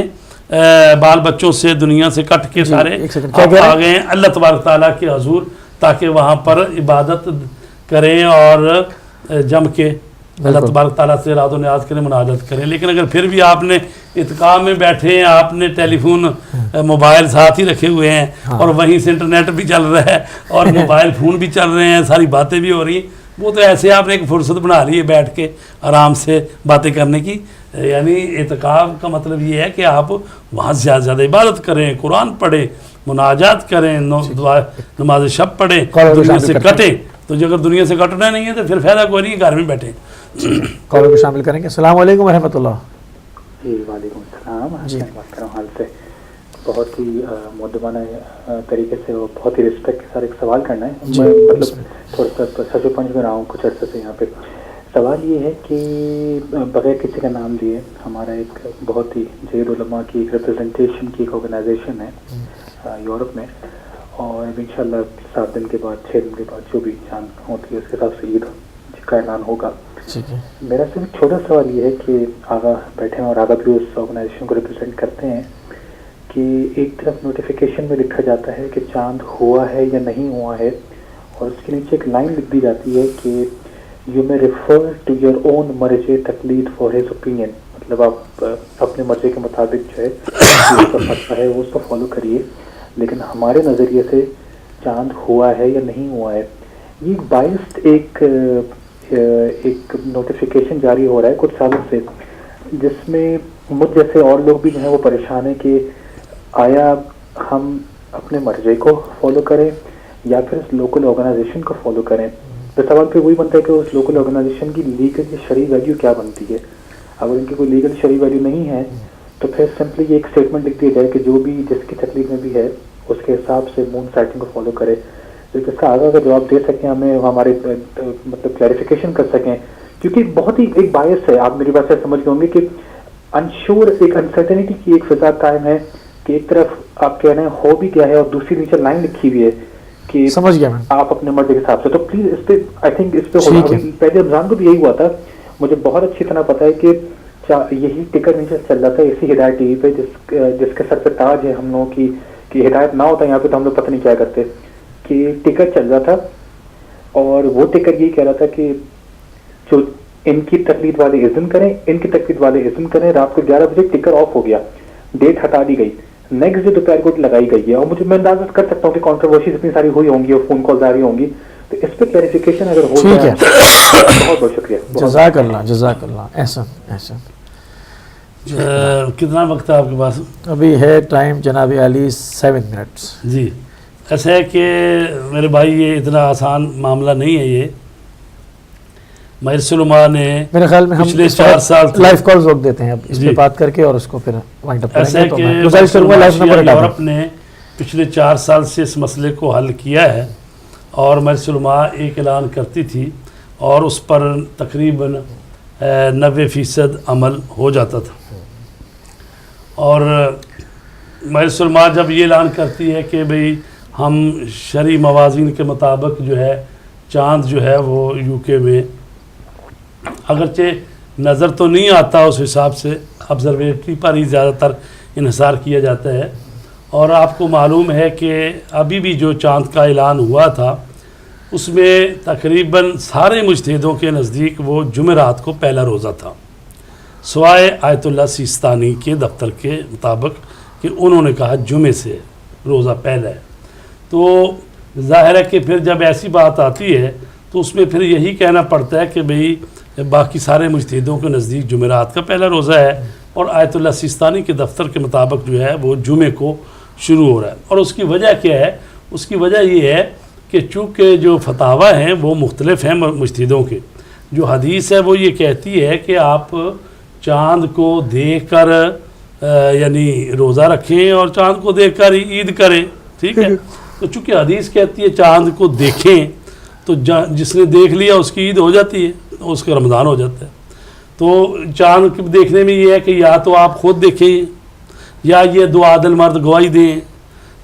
بال بچوں سے دنیا سے کٹ کے سارے آ گئے ہیں اللہ تبارک تعالیٰ کے حضور, تاکہ وہاں پر عبادت کریں اور جم کے اللہ تبارک تعالیٰ سے رات و نیاز کریں, مناجات کریں. لیکن اگر پھر بھی آپ نے اعتکاف میں بیٹھے ہیں, آپ نے ٹیلی فون موبائل ساتھ ہی رکھے ہوئے ہیں اور وہیں سے انٹرنیٹ بھی چل رہا ہے اور موبائل فون بھی چل رہے ہیں, ساری باتیں بھی ہو رہی ہیں, وہ تو ایسے آپ نے ایک فرصت بنا لی ہے بیٹھ کے آرام سے باتیں کرنے کی. یعنی اعتکاف کا مطلب یہ ہے کہ آپ وہاں زیادہ زیادہ عبادت کریں, قرآن پڑھیں, مناجات کریں, نماز شب پڑھیں, دنیا سے کٹیں. تو اگر دنیا سے کٹنا نہیں ہے تو پھر فائدہ کوئی نہیں, گھر میں بیٹھیں. کالوں کو شامل کریں گے. السلام علیکم ورحمۃ اللہ. جی وعلیکم السلام. جی محترم حال سے بہت ہی مؤدبانہ طریقے سے اور بہت ہی رسپیکٹ کے ساتھ ایک سوال کرنا ہے. میں مطلب تھوڑا سا سچ پنچ میں رہا ہوں کچھ عرصے سے یہاں پہ. سوال یہ ہے کہ بغیر کسی کا نام لیے ہمارا ایک بہت ہی جید علماء کی ایک ریپرزنٹیشن کی ایک آرگنائزیشن ہے یورپ میں, اور انشاءاللہ 7 دن کے بعد 6 دن کے بعد جو بھی چاند ہوتی ہے اس کے حساب سے عید کا اعلان ہوگا. میرا صرف ایک چھوٹا سوال یہ ہے کہ آغا بیٹھے ہیں اور آغا بھی اس آرگنائزیشن کو ریپرزینٹ کرتے ہیں کہ ایک طرف نوٹیفیکیشن میں لکھا جاتا ہے کہ چاند ہوا ہے یا نہیں ہوا ہے, اور اس کے نیچے ایک لائن لکھ دی جاتی ہے کہ یو میں ریفر ٹو یور اون مرض تقلید فار ہز اوپینین, مطلب آپ اپنے مرضی کے مطابق جو ہے اس کا فتویٰ ہے وہ اس کو فالو کریے, لیکن ہمارے نظریے سے چاند ہوا ہے یا نہیں ہوا ہے. یہ ایک باعث ایک نوٹیفیکیشن جاری ہو رہا ہے کچھ سالوں سے, جس میں مجھ جیسے اور لوگ بھی جو ہیں وہ پریشان ہیں کہ آیا ہم اپنے مرجع کو فالو کریں یا پھر اس لوکل آرگنائزیشن کو فالو کریں. تو سوال پہ وہی بنتا ہے کہ اس لوکل آرگنائزیشن کی لیگل یا شرعی ویلیو کیا بنتی ہے. اگر ان کی کوئی لیگل شرعی ویلیو نہیں ہے تو پھر سمپلی یہ ایک اسٹیٹمنٹ لکھ دیا جائے کہ جو بھی جس کی تکلیف میں بھی ہے اس کے حساب سے مون سائٹنگ کو فالو کرے. تو اس کا آگے کا جواب دے سکیں ہمیں, ہمارے مطلب کلیریفیکیشن کر سکیں, کیونکہ بہت ہی ایک باعث ہے. آپ میری بات سے سمجھ گئے ہوں گے کہ انشور ایک انسرٹنٹی کی ایک فضا قائم ہے کہ ایک طرف آپ کہہ رہے ہیں ہو بھی کیا ہے اور دوسری نیچے لائن لکھی ہوئی ہے کہ سمجھ گیا میں آپ اپنے مرضی کے حساب سے. تو پلیز اس پہ آئی تھنک اس پہ پہلے رمضان کو بھی یہی ہوا تھا, مجھے بہت اچھی طرح پتا ہے کہ یہی ٹکر نیچے چل رہا تھا اسی ہدایت ٹی وی پہ جس کے سر پہ تاج ہے ہم لوگوں کی کہ ہدایت نہ ہوتا یہاں پہ تو ہم لوگ پتہ نہیں کیا کرتے, کہ ٹکر چل رہا تھا اور وہ ٹکر یہ کہہ رہا تھا کہ جو ان کی تقلید والے اذن کریں, ان کی تقلید والے اذن کریں. رات کو 11 بجے ٹکر آف ہو گیا, ڈیٹ ہٹا دی گئی, نیکسٹ ڈے دوپہر کو لگائی گئی ہے. اور مجھے میں اندازہ کر سکتا ہوں کہ کانٹروورسیز اتنی ساری ہوئی ہوں گی اور فون کالز آ رہی ہوں گی, تو اس پہ کلیریفیکیشن اگر ہو جائے. بہت بہت شکریہ. جزاک اللہ جزاک اللہ. احسن کتنا وقت ہے آپ کے پاس؟ ابھی ہے ٹائم جناب علی 7 منٹس. جی ایسا ہے کہ میرے بھائی یہ اتنا آسان معاملہ نہیں ہے. یہ مجلس علماء نے میرے خیال میں ہم پچھلے 4 سال لائیو کالز روک دیتے ہیں اب اس پہ بات کر کے اور اس کو پھر وائنڈ اپ ایسا ہے کہ یورپ نے پچھلے 4 سال سے اس مسئلے کو حل کیا ہے, اور مجلس علماء ایک اعلان کرتی تھی اور اس پر تقریباً 90% عمل ہو جاتا تھا. اور مجلس علماء جب یہ اعلان کرتی ہے کہ بھئی ہم شرعی موازین کے مطابق جو ہے چاند جو ہے وہ یو کے میں اگرچہ نظر تو نہیں آتا اس حساب سے, آبزرویٹری پر ہی زیادہ تر انحصار کیا جاتا ہے. اور آپ کو معلوم ہے کہ ابھی بھی جو چاند کا اعلان ہوا تھا اس میں تقریباً سارے مجتہدوں کے نزدیک وہ جمعرات کو پہلا روزہ تھا, سوائے آیت اللہ سیستانی کے دفتر کے مطابق کہ انہوں نے کہا جمعے سے روزہ پہلا ہے. تو ظاہر ہے کہ پھر جب ایسی بات آتی ہے تو اس میں پھر یہی کہنا پڑتا ہے کہ بھئی باقی سارے مجتہدوں کے نزدیک جمعرات کا پہلا روزہ ہے اور آیت اللہ سیستانی کے دفتر کے مطابق جو ہے وہ جمعے کو شروع ہو رہا ہے. اور اس کی وجہ کیا ہے؟ اس کی وجہ یہ ہے کہ چونکہ جو فتاویٰ ہیں وہ مختلف ہیں مجتہدوں کے. جو حدیث ہے وہ یہ کہتی ہے کہ آپ چاند کو دیکھ کر یعنی روزہ رکھیں اور چاند کو دیکھ کر عید کریں, ٹھیک ہے. تو چونکہ حدیث کہتی ہے چاند کو دیکھیں تو جس نے دیکھ لیا اس کی عید ہو جاتی ہے, اس کا رمضان ہو جاتا ہے. تو چاند دیکھنے میں یہ ہے کہ یا تو آپ خود دیکھیں یا یہ 2 عادل مرد گواہی دیں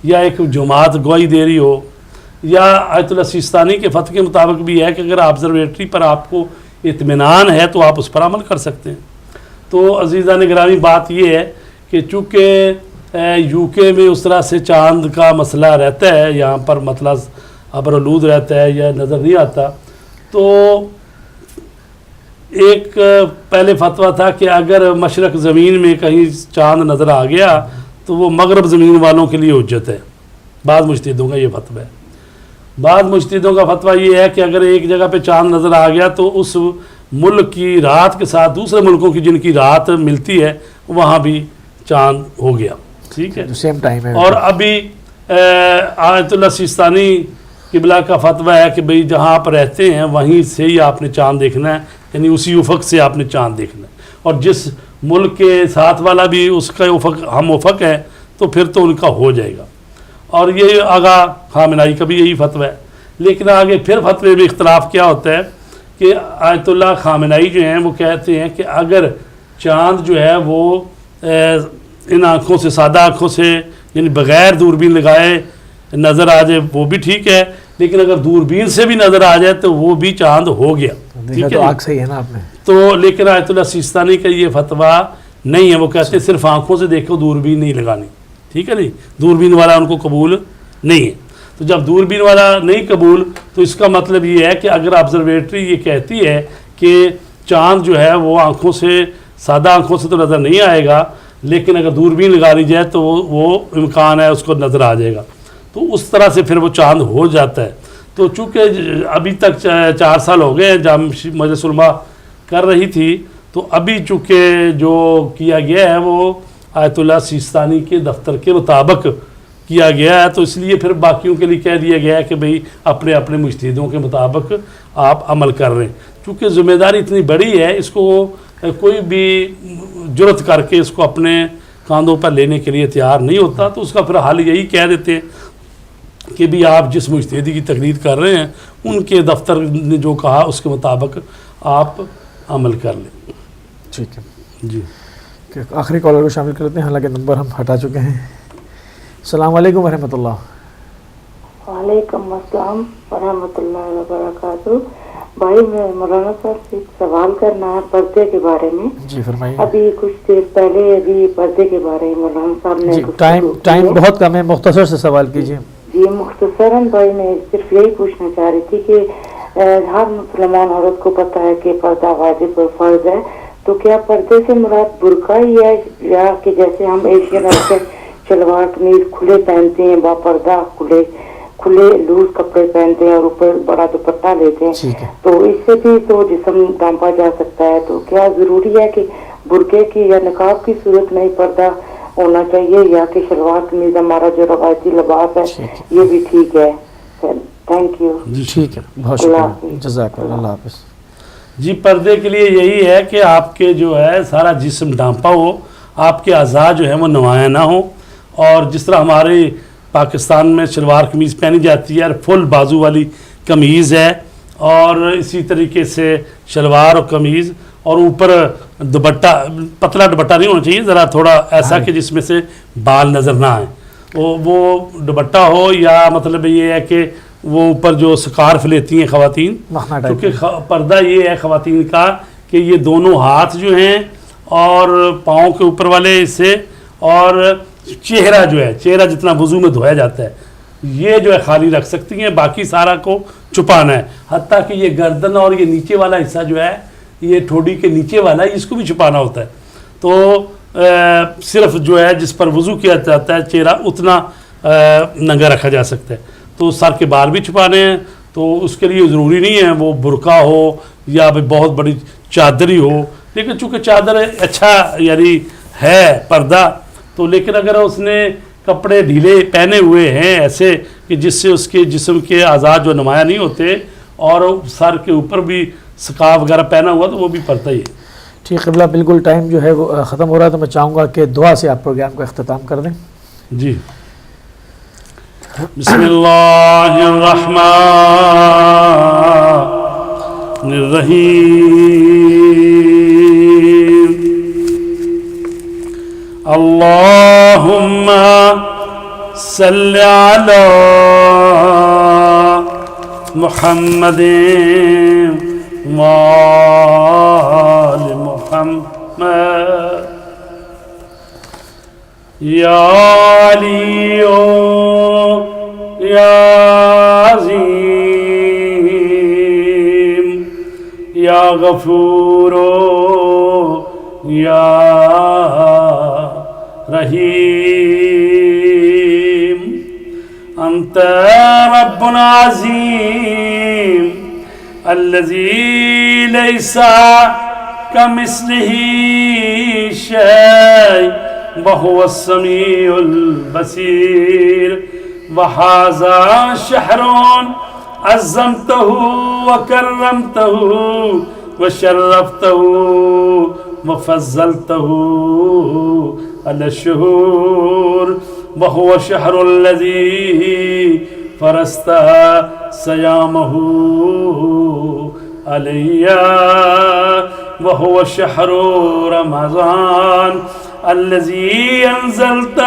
یا ایک جماعت گواہی دے رہی ہو, یا آیت اللہ سیستانی کے فتوے کے مطابق بھی ہے کہ اگر آبزرویٹری پر آپ کو اطمینان ہے تو آپ اس پر عمل کر سکتے ہیں. تو عزیزان گرامی بات یہ ہے کہ چونکہ یو کے میں اس طرح سے چاند کا مسئلہ رہتا ہے, یہاں پر مطلب ابرالود رہتا ہے یا نظر نہیں آتا, تو ایک پہلے فتویٰ تھا کہ اگر مشرق زمین میں کہیں چاند نظر آ گیا تو وہ مغرب زمین والوں کے لیے حجت ہے. بعض مجتہدوں کا یہ فتویٰ ہے. بعض مجتہدوں کا فتویٰ یہ ہے کہ اگر ایک جگہ پہ چاند نظر آ گیا تو اس ملک کی رات کے ساتھ دوسرے ملکوں کی جن کی رات ملتی ہے وہاں بھی چاند ہو گیا, ٹھیک ہے, سیم ٹائم ہے. اور ابھی آیت اللہ سیستانی قبلہ کا فتویٰ ہے کہ بھئی جہاں آپ رہتے ہیں وہیں سے ہی آپ نے چاند دیکھنا ہے, یعنی اسی افق سے آپ نے چاند دیکھنا ہے, اور جس ملک کے ساتھ والا بھی اس کا افق ہم افق ہے تو تو پھر تو ان کا ہو جائے گا. اور یہ آغا خامنائی کا بھی یہی فتویٰ ہے. لیکن آگے پھر فتوے میں اختلاف کیا ہوتا ہے کہ آیت اللہ خامنائی جو ہیں وہ کہتے ہیں کہ اگر چاند جو ہے وہ ان آنکھوں سے، سادہ آنکھوں سے، یعنی بغیر دوربین لگائے نظر آ جائے وہ بھی ٹھیک ہے، لیکن اگر دوربین سے بھی نظر آ جائے تو وہ بھی چاند ہو گیا. ٹھیک ہے، آنکھ صحیح ہے نا آپ نے. تو لیکن آیت اللہ سیستانی کا یہ فتویٰ نہیں ہے. وہ کہتے ہیں صرف آنکھوں سے دیکھو، دوربین نہیں لگانی. ٹھیک ہے نہیں، دوربین والا ان کو قبول نہیں ہے. تو جب دوربین والا نہیں قبول تو اس کا مطلب یہ ہے کہ اگر آبزرویٹری یہ کہتی ہے کہ چاند جو ہے وہ آنکھوں سے، سادہ آنکھوں سے تو نظر نہیں آئے گا، لیکن اگر دوربین لگا لی جائے تو وہ امکان ہے اس کو نظر آ جائے گا. تو اس طرح سے پھر وہ چاند ہو جاتا ہے. تو چونکہ ابھی تک 4 سال ہو گئے جامع مجلس علماء کر رہی تھی، تو ابھی چونکہ جو کیا گیا ہے وہ آیت اللہ سیستانی کے دفتر کے مطابق کیا گیا ہے، تو اس لیے پھر باقیوں کے لیے کہہ دیا گیا ہے کہ بھئی اپنے اپنے مجتہدوں کے مطابق آپ عمل کر رہے ہیں. چونکہ ذمہ داری اتنی بڑی ہے، اس کو کوئی بھی جرت کر کے اس کو اپنے کاندھوں پر لینے کے لیے تیار نہیں ہوتا. تو اس کا پھر حل یہی کہہ دیتے ہیں کہ بھی آپ جس مجتہدی کی تقلید کر رہے ہیں ان کے دفتر نے جو کہا اس کے مطابق آپ عمل کر لیں. ٹھیک ہے جی. آخری کالر کو شامل کرتے ہیں، حالانکہ نمبر ہم ہٹا چکے ہیں. السلام علیکم ورحمۃ اللہ. وعلیکم السلام ورحمۃ اللہ وبرکاتہ. بھائی میں مولانا صاحب سے ایک سوال کرنا ہے پردے کے بارے میں. جی فرمائیے. ابھی کچھ دیر پہلے ابھی پردے کے بارے میں مولانا صاحب نے ٹائم بہت کم ہے، مختصر سے سوال کیجیے. جی مختصراً بھائی میں صرف یہی پوچھنا چاہ رہی تھی کہ ہر مسلمان عورت کو پتہ ہے کہ پردہ واجب اور فرض ہے، تو کیا پردے سے مراد برقع ہی ہے، یا کہ جیسے ہم ایشین عورتیں شلوار قمیض کھلے پہنتے ہیں، با پردہ کھلے لوز کپڑے پہنتے ہیں اور اوپر بڑا دوپٹہ لیتے ہیں، تو اس سے بھی تو جسم ڈھانپا جا سکتا ہے. تو کیا ضروری ہے کہ برقعے کی یا نقاب کی صورت میں پردہ ہونا چاہیے، یا کہ شلوار قمیض ہمارا جو روایتی لباس ہے یہ بھی ٹھیک ہے؟ Thank you. ٹھیک ہے، بہت شکریہ، جزاک اللہ. اللہ حافظ. جی پردے کے لیے یہی ہے کہ آپ کے جو ہے سارا جسم ڈھانپا ہو، آپ کے اعضاء جو ہیں وہ نمایاں نہ ہوں. اور جس طرح ہمارے پاکستان میں شلوار قمیض پہنی جاتی ہے اور فل بازو والی قمیض ہے، اور اسی طریقے سے شلوار اور قمیض، اور اوپر دوپٹہ پتلا دوپٹہ نہیں ہونا چاہیے، ذرا تھوڑا ایسا کہ جس میں سے بال نظر نہ آئیں. وہ دوپٹہ ہو، یا مطلب یہ ہے کہ وہ اوپر جو سکارف لیتی ہیں خواتین، کیونکہ پردہ یہ ہے خواتین کا کہ یہ دونوں ہاتھ جو ہیں اور پاؤں کے اوپر والے حصے اور چہرہ جو ہے، چہرہ جتنا وضو میں دھویا جاتا ہے یہ جو ہے خالی رکھ سکتی ہیں، باقی سارا کو چھپانا ہے. حتیٰ کہ یہ گردن اور یہ نیچے والا حصہ جو ہے، یہ ٹھوڑی کے نیچے والا ہے، اس کو بھی چھپانا ہوتا ہے. تو صرف جو ہے جس پر وضو کیا جاتا ہے چہرہ اتنا ننگا رکھا جا سکتا ہے. تو سر کے بال بھی چھپانے ہیں، تو اس کے لیے ضروری نہیں ہے وہ برقع ہو یا بہت بڑی چادری ہو. لیکن چونکہ چادر اچھا یعنی ہے پردہ، تو لیکن اگر اس نے کپڑے ڈھیلے پہنے ہوئے ہیں ایسے کہ جس سے اس کے جسم کے اعضاء جو نمایاں نہیں ہوتے، اور سر کے اوپر بھی سکارف وغیرہ پہنا ہوا، تو وہ بھی پردہ ہی ہے. ٹھیک قبلہ، بالکل ٹائم جو ہے وہ ختم ہو رہا ہے، تو میں چاہوں گا کہ دعا سے آپ پروگرام کا اختتام کر دیں. جی. بسم اللہ الرحمن الرحیم. اللہم صلی علی محمد وآل محمد. یا علی یا عظیم یا غفور یا رحیم. انت رب عظیم الذی لیس کمثلہ شیء وهو السمیع البصیر. وهذا شهر عظمته وكرمته وشرفته وفضلته على الشهور وهو الشهر الذي فرضت صيامه علي وهو الشهر رمضان الذي أنزلت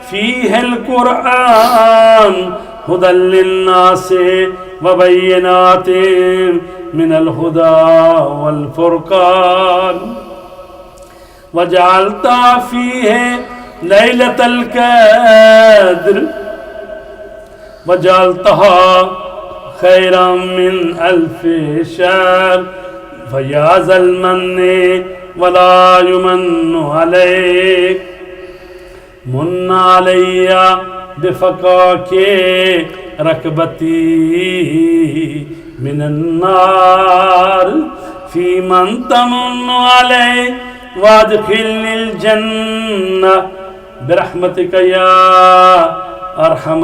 فيه القرآن هدى للناس وبينات من الهدى والفرقان وجعلت فيه ليلة القدر وجعلتها خيرا من 1000 شهر فيا ذا المن ولا يمن عليك من علي بفقاك ركبتي من النار في من تمن علي وادخلني الجنة برحمتك يا أرحم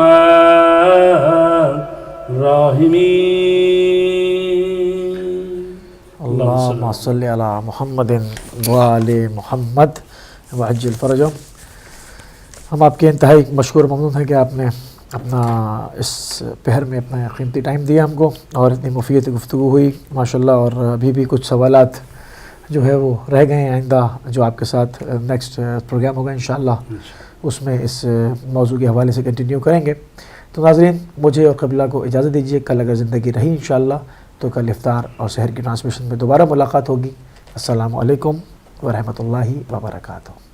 الراحمين. اللهم صل علی محمد وآل محمد وعجل فرجهم. ہم آپ کے انتہائی مشکور ممنون ہیں کہ آپ نے اپنا اس پہر میں اپنا قیمتی ٹائم دیا ہم کو اور اتنی مفید گفتگو ہوئی ماشاءاللہ. اور ابھی بھی کچھ سوالات جو ہے وہ رہ گئے ہیں، آئندہ جو آپ کے ساتھ نیکسٹ پروگرام ہوگا انشاءاللہ اس میں اس موضوع کے حوالے سے کنٹینیو کریں گے. تو ناظرین مجھے اور قبلہ کو اجازت دیجیے، کل اگر زندگی رہی انشاءاللہ تو کل افطار اور سحر کی ٹرانسمیشن میں دوبارہ ملاقات ہوگی. السلام علیکم ورحمۃ اللہ وبرکاتہ.